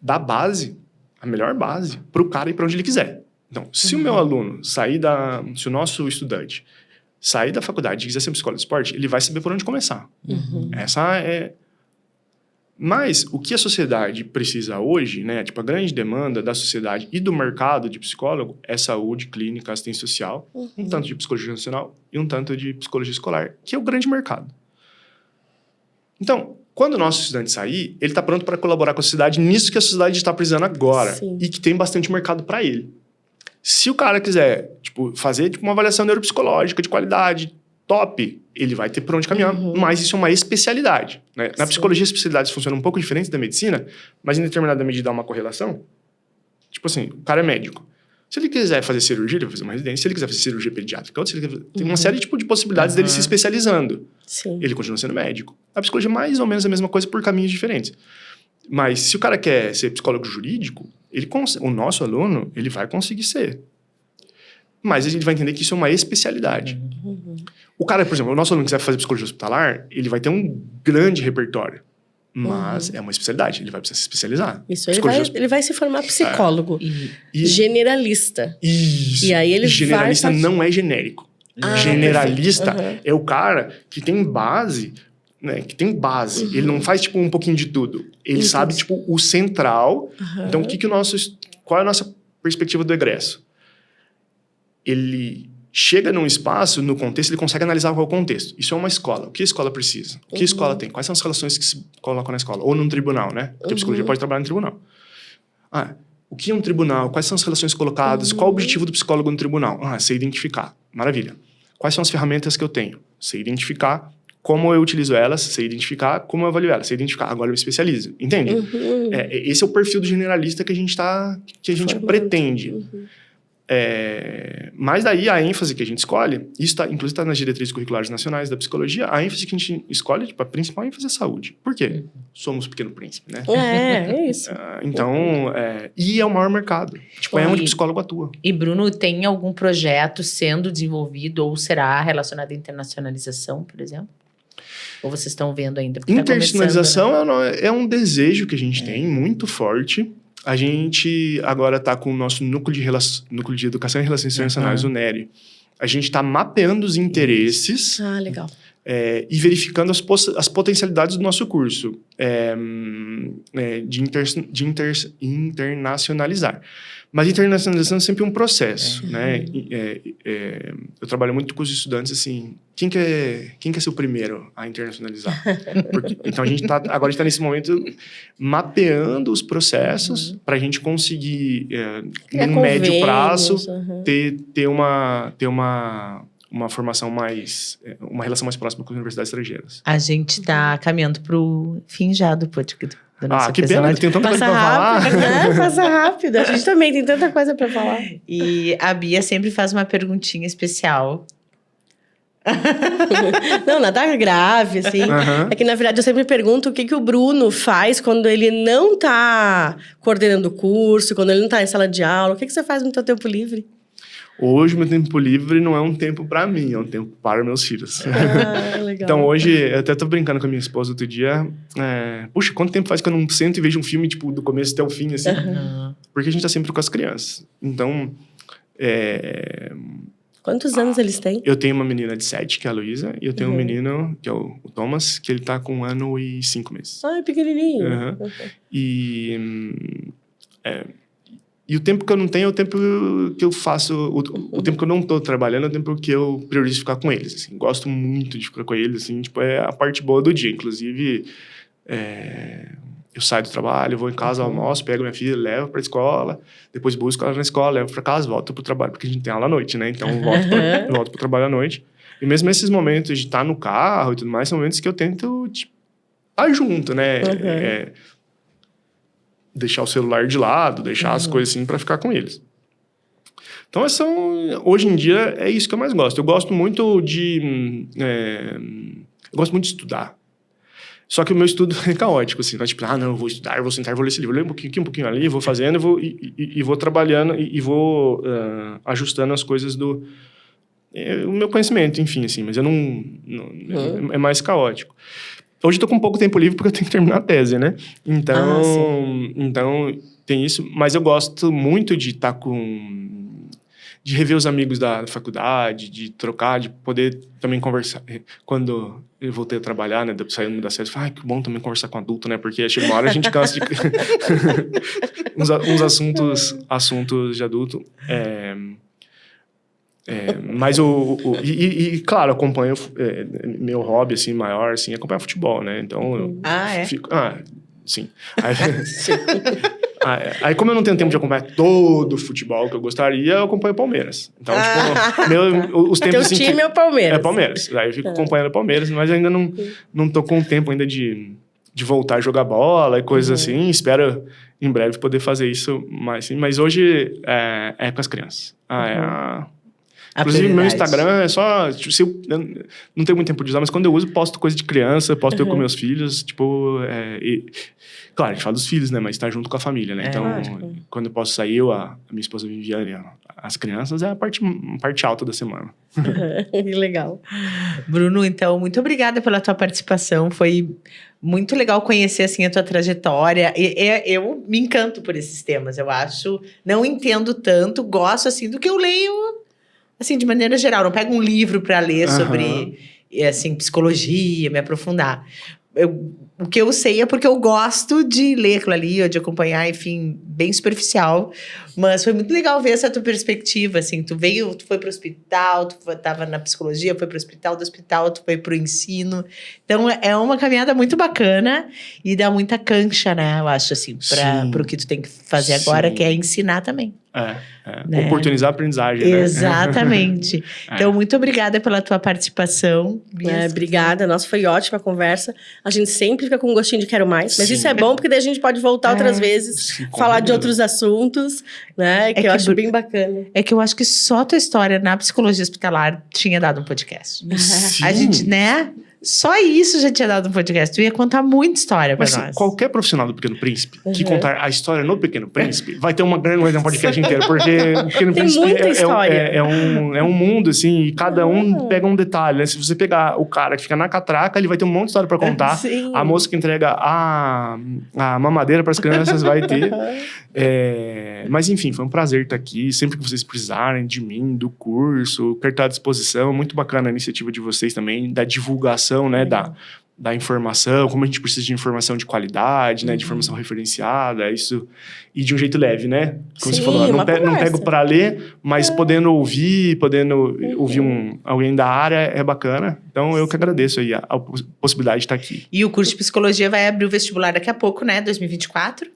Dar base, a melhor base, para o cara ir para onde ele quiser. Então, se o meu aluno se o nosso estudante sair da faculdade e quiser ser psicólogo de esporte, ele vai saber por onde começar. Essa é... Mas o que a sociedade precisa hoje, né? Tipo, a grande demanda da sociedade e do mercado de psicólogo é saúde, clínica, assistência social, um tanto de psicologia nacional e um tanto de psicologia escolar, que é o grande mercado. Então, quando o nosso estudante sair, ele está pronto para colaborar com a sociedade nisso que a sociedade está precisando agora. E que tem bastante mercado para ele. Se o cara quiser, tipo, fazer uma avaliação neuropsicológica de qualidade top, ele vai ter por onde caminhar, mas isso é uma especialidade. Né? Na psicologia, as especialidades funcionam um pouco diferente da medicina, mas em determinada medida há uma correlação. Tipo assim, o cara é médico. Se ele quiser fazer cirurgia, ele vai fazer uma residência. Se ele quiser fazer cirurgia pediátrica, outra, tem uma série de possibilidades dele se especializando.
Sim.
Ele continua sendo médico. A psicologia é mais ou menos a mesma coisa por caminhos diferentes. Mas se o cara quer ser psicólogo jurídico, o nosso aluno, ele vai conseguir ser. Mas ele vai entender que isso é uma especialidade. O cara, por exemplo, o nosso aluno que quiser fazer psicologia hospitalar, ele vai ter um grande repertório. Mas é uma especialidade, ele vai precisar se especializar.
Isso, ele vai se formar psicólogo. Generalista.
Isso.
E aí ele
generalista
vai
não é genérico. Generalista é o cara que tem base, né? Que tem base. Ele não faz, tipo, um pouquinho de tudo. Ele sabe, tipo, o central. Então, qual é a nossa perspectiva do egresso? Ele chega num espaço, no contexto, ele consegue analisar qual é o contexto. Isso é uma escola. O que a escola precisa? O que a escola tem? Quais são as relações que se colocam na escola? Ou num tribunal, né? Porque a psicologia pode trabalhar no tribunal. O que é um tribunal? Quais são as relações colocadas? Qual o objetivo do psicólogo no tribunal? Sei identificar. Maravilha. Quais são as ferramentas que eu tenho? Sei identificar. Como eu utilizo elas? Sei identificar. Como eu avalio elas? Sei identificar. Agora eu me especializo. Entende? Esse é o perfil do generalista que a gente pretende. Mas daí a ênfase que a gente escolhe, isso inclusive está nas diretrizes curriculares nacionais da psicologia, a ênfase que a gente escolhe, tipo, a principal ênfase é a saúde. Por quê? Somos o Pequeno Príncipe, né?
É isso.
Então, e é o maior mercado. Tipo, é onde o psicólogo atua.
E Bruno, tem algum projeto sendo desenvolvido ou será relacionado à internacionalização, por exemplo? Ou vocês estão vendo ainda?
Internacionalização é um desejo que a gente tem, muito forte. A gente agora está com o nosso núcleo de Educação e Relações Internacionais, o NERI. A gente está mapeando os interesses
legal.
E verificando as potencialidades do nosso curso de internacionalizar. Mas internacionalização é sempre um processo, né? Eu trabalho muito com os estudantes, assim, quem quer ser o primeiro a internacionalizar? Então, agora a gente está nesse momento mapeando os processos para a gente conseguir, num médio prazo, ter uma formação uma relação mais próxima com as universidades estrangeiras.
A gente está caminhando para o fim já do podcast.
Que pena, tem tanta coisa pra falar.
Né? Passa rápido, a gente também tem tanta coisa pra falar.
E a Bia sempre faz uma perguntinha especial.
Não, nada grave, assim. É que, na verdade, eu sempre pergunto o que o Bruno faz quando ele não tá coordenando o curso, quando ele não tá em sala de aula. O que você faz no seu tempo livre?
Hoje, meu tempo livre não é um tempo para mim, é um tempo para meus filhos.
Legal.
Então, hoje, eu até tô brincando com a minha esposa outro dia. Puxa, quanto tempo faz que eu não sento e vejo um filme, tipo, do começo até o fim, assim? Porque a gente tá sempre com as crianças. Então,
Quantos anos eles têm?
Eu tenho uma menina de 7, que é a Luísa, e eu tenho um menino, que é o Thomas, que ele tá com 1 ano e 5 meses.
É pequenininho.
E o tempo que eu não tenho é o tempo que eu faço... O tempo que eu não tô trabalhando é o tempo que eu priorizo ficar com eles, assim. Gosto muito de ficar com eles, assim. Tipo, é a parte boa do dia. Inclusive, eu saio do trabalho, vou em casa, almoço, pego minha filha, levo pra escola. Depois busco ela na escola, levo pra casa, volto pro trabalho. Porque a gente tem aula à noite, né? Então, volto pro trabalho à noite. E mesmo esses momentos de estar no carro e tudo mais, são momentos que eu tento, tipo, estar junto, né? Deixar o celular de lado, deixar as coisas assim pra ficar com eles. Então, hoje em dia, é isso que eu mais gosto. Eu gosto muito de estudar. Só que o meu estudo é caótico, assim. Não é tipo, não, eu vou estudar, eu vou sentar, eu vou ler esse livro. Eu leio um pouquinho ali, vou fazendo, e vou trabalhando, e vou ajustando as coisas o meu conhecimento, enfim, assim. Mas eu não é mais caótico. Hoje eu tô com pouco tempo livre porque eu tenho que terminar a tese, né? Então tem isso. Mas eu gosto muito de estar de rever os amigos da faculdade, de trocar, de poder também conversar. Quando eu voltei a trabalhar, né? Saindo da série, eu falei, que bom também conversar com adulto, né? Porque chega uma hora a gente cansa de... uns assuntos de adulto. Mas claro, acompanho meu hobby, assim, maior, assim, é acompanhar futebol, né? Então, sim. Aí, como eu não tenho tempo de acompanhar todo o futebol que eu gostaria, eu acompanho o Palmeiras. Então, os tempos...
Teu time é o Palmeiras.
É Palmeiras. Aí eu fico acompanhando o Palmeiras, mas ainda não tô com tempo ainda de de voltar a jogar bola e coisas assim. Espero em breve poder fazer isso mais. Mas hoje é com as crianças. Inclusive, meu Instagram é só... Tipo, eu não tenho muito tempo de usar, mas quando eu uso, posto coisa de criança, posto eu com meus filhos. Tipo, claro, a gente fala dos filhos, né? Mas tá junto com a família, né? Então, quando eu posso sair, a minha esposa me envia as crianças, é a parte alta da semana.
Que legal.
Bruno, então, muito obrigada pela tua participação. Foi muito legal conhecer, assim, a tua trajetória. Eu me encanto por esses temas, eu acho. Não entendo tanto, gosto, assim, do que eu leio... Assim, de maneira geral, não pego um livro para ler sobre, assim, psicologia, me aprofundar. O que eu sei é porque eu gosto de ler aquilo ali, ou de acompanhar, enfim, bem superficial. Mas foi muito legal ver essa tua perspectiva, assim. Tu foi pro hospital, tava na psicologia, foi pro hospital, do hospital tu foi pro ensino. Então, é uma caminhada muito bacana e dá muita cancha, né? Eu acho, assim, pro que tu tem que fazer agora, que é ensinar também.
Né? Oportunizar a aprendizagem, né?
Exatamente. Então, muito obrigada pela tua participação.
Obrigada. Nossa, foi ótima a conversa. A gente sempre fica com um gostinho de quero mais. Mas isso é bom, porque daí a gente pode voltar outras vezes, falar de outros assuntos, né? Que eu acho bem bacana.
É que eu acho que só a tua história na psicologia hospitalar tinha dado um podcast.
Sim.
A gente, né? Só isso já tinha dado um podcast. Tu ia contar muita história pra nós.
Qualquer profissional do Pequeno Príncipe que contar a história no Pequeno Príncipe vai ter uma grande podcast inteiro, porque o Pequeno Príncipe é um mundo, assim, e cada um pega um detalhe, né? Se você pegar o cara que fica na catraca, ele vai ter um monte de história pra contar.
Sim.
A moça que entrega a mamadeira pras crianças vai ter. Mas, enfim, foi um prazer estar aqui. Sempre que vocês precisarem de mim, do curso, quero estar à disposição. Muito bacana a iniciativa de vocês também, da divulgação, né, da informação, como a gente precisa de informação de qualidade, né, de informação referenciada, isso, e de um jeito leve, né? Como você falou, não pego para ler, mas podendo ouvir alguém da área é bacana. Então, eu que agradeço aí a possibilidade de estar aqui.
E o curso de psicologia vai abrir o vestibular daqui a pouco, né? 2024?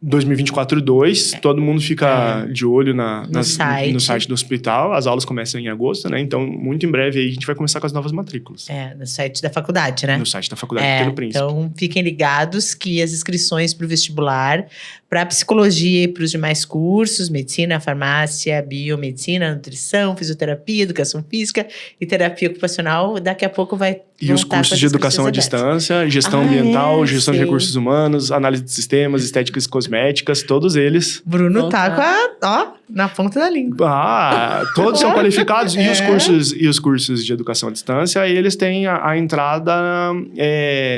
2024-2, todo mundo fica de olho no
site
do hospital. As aulas começam em agosto, né? Então, muito em breve aí a gente vai começar com as novas matrículas.
No site da faculdade, né?
No site da faculdade Pequeno Príncipe.
Então, fiquem ligados que as inscrições para o vestibular, para psicologia e para os demais cursos, medicina, farmácia, biomedicina, nutrição, fisioterapia, educação física e terapia ocupacional, daqui a pouco vai...
E os cursos de educação à distância, gestão ambiental, gestão de recursos humanos, análise de sistemas, estéticas e cosméticas, todos eles.
Bruno tá na ponta da língua.
Todos são qualificados. E os cursos de educação à distância, eles têm a entrada...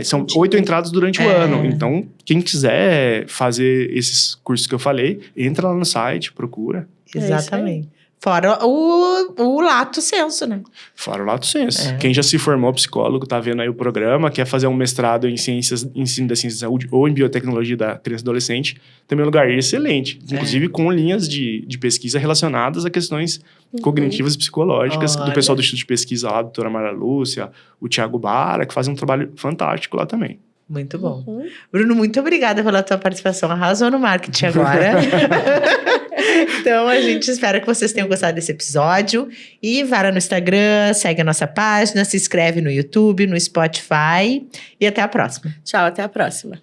são 8 entradas durante o ano. Então, quem quiser fazer esses cursos que eu falei, entra lá no site, procura.
Exatamente. Fora o lato senso, né?
Fora o lato senso. Quem já se formou psicólogo, tá vendo aí o programa, quer fazer um mestrado em ensino da ciência da saúde ou em biotecnologia da criança e adolescente, também é um lugar excelente. Inclusive com linhas de pesquisa relacionadas a questões cognitivas e psicológicas, do pessoal do Instituto de Pesquisa lá, a doutora Maria Lúcia, o Thiago Bara, que fazem um trabalho fantástico lá também.
Muito bom. Bruno, muito obrigada pela tua participação. Arrasou no marketing agora. Então, a gente espera que vocês tenham gostado desse episódio. E vá lá no Instagram, segue a nossa página, se inscreve no YouTube, no Spotify. E até a próxima.
Tchau, até a próxima.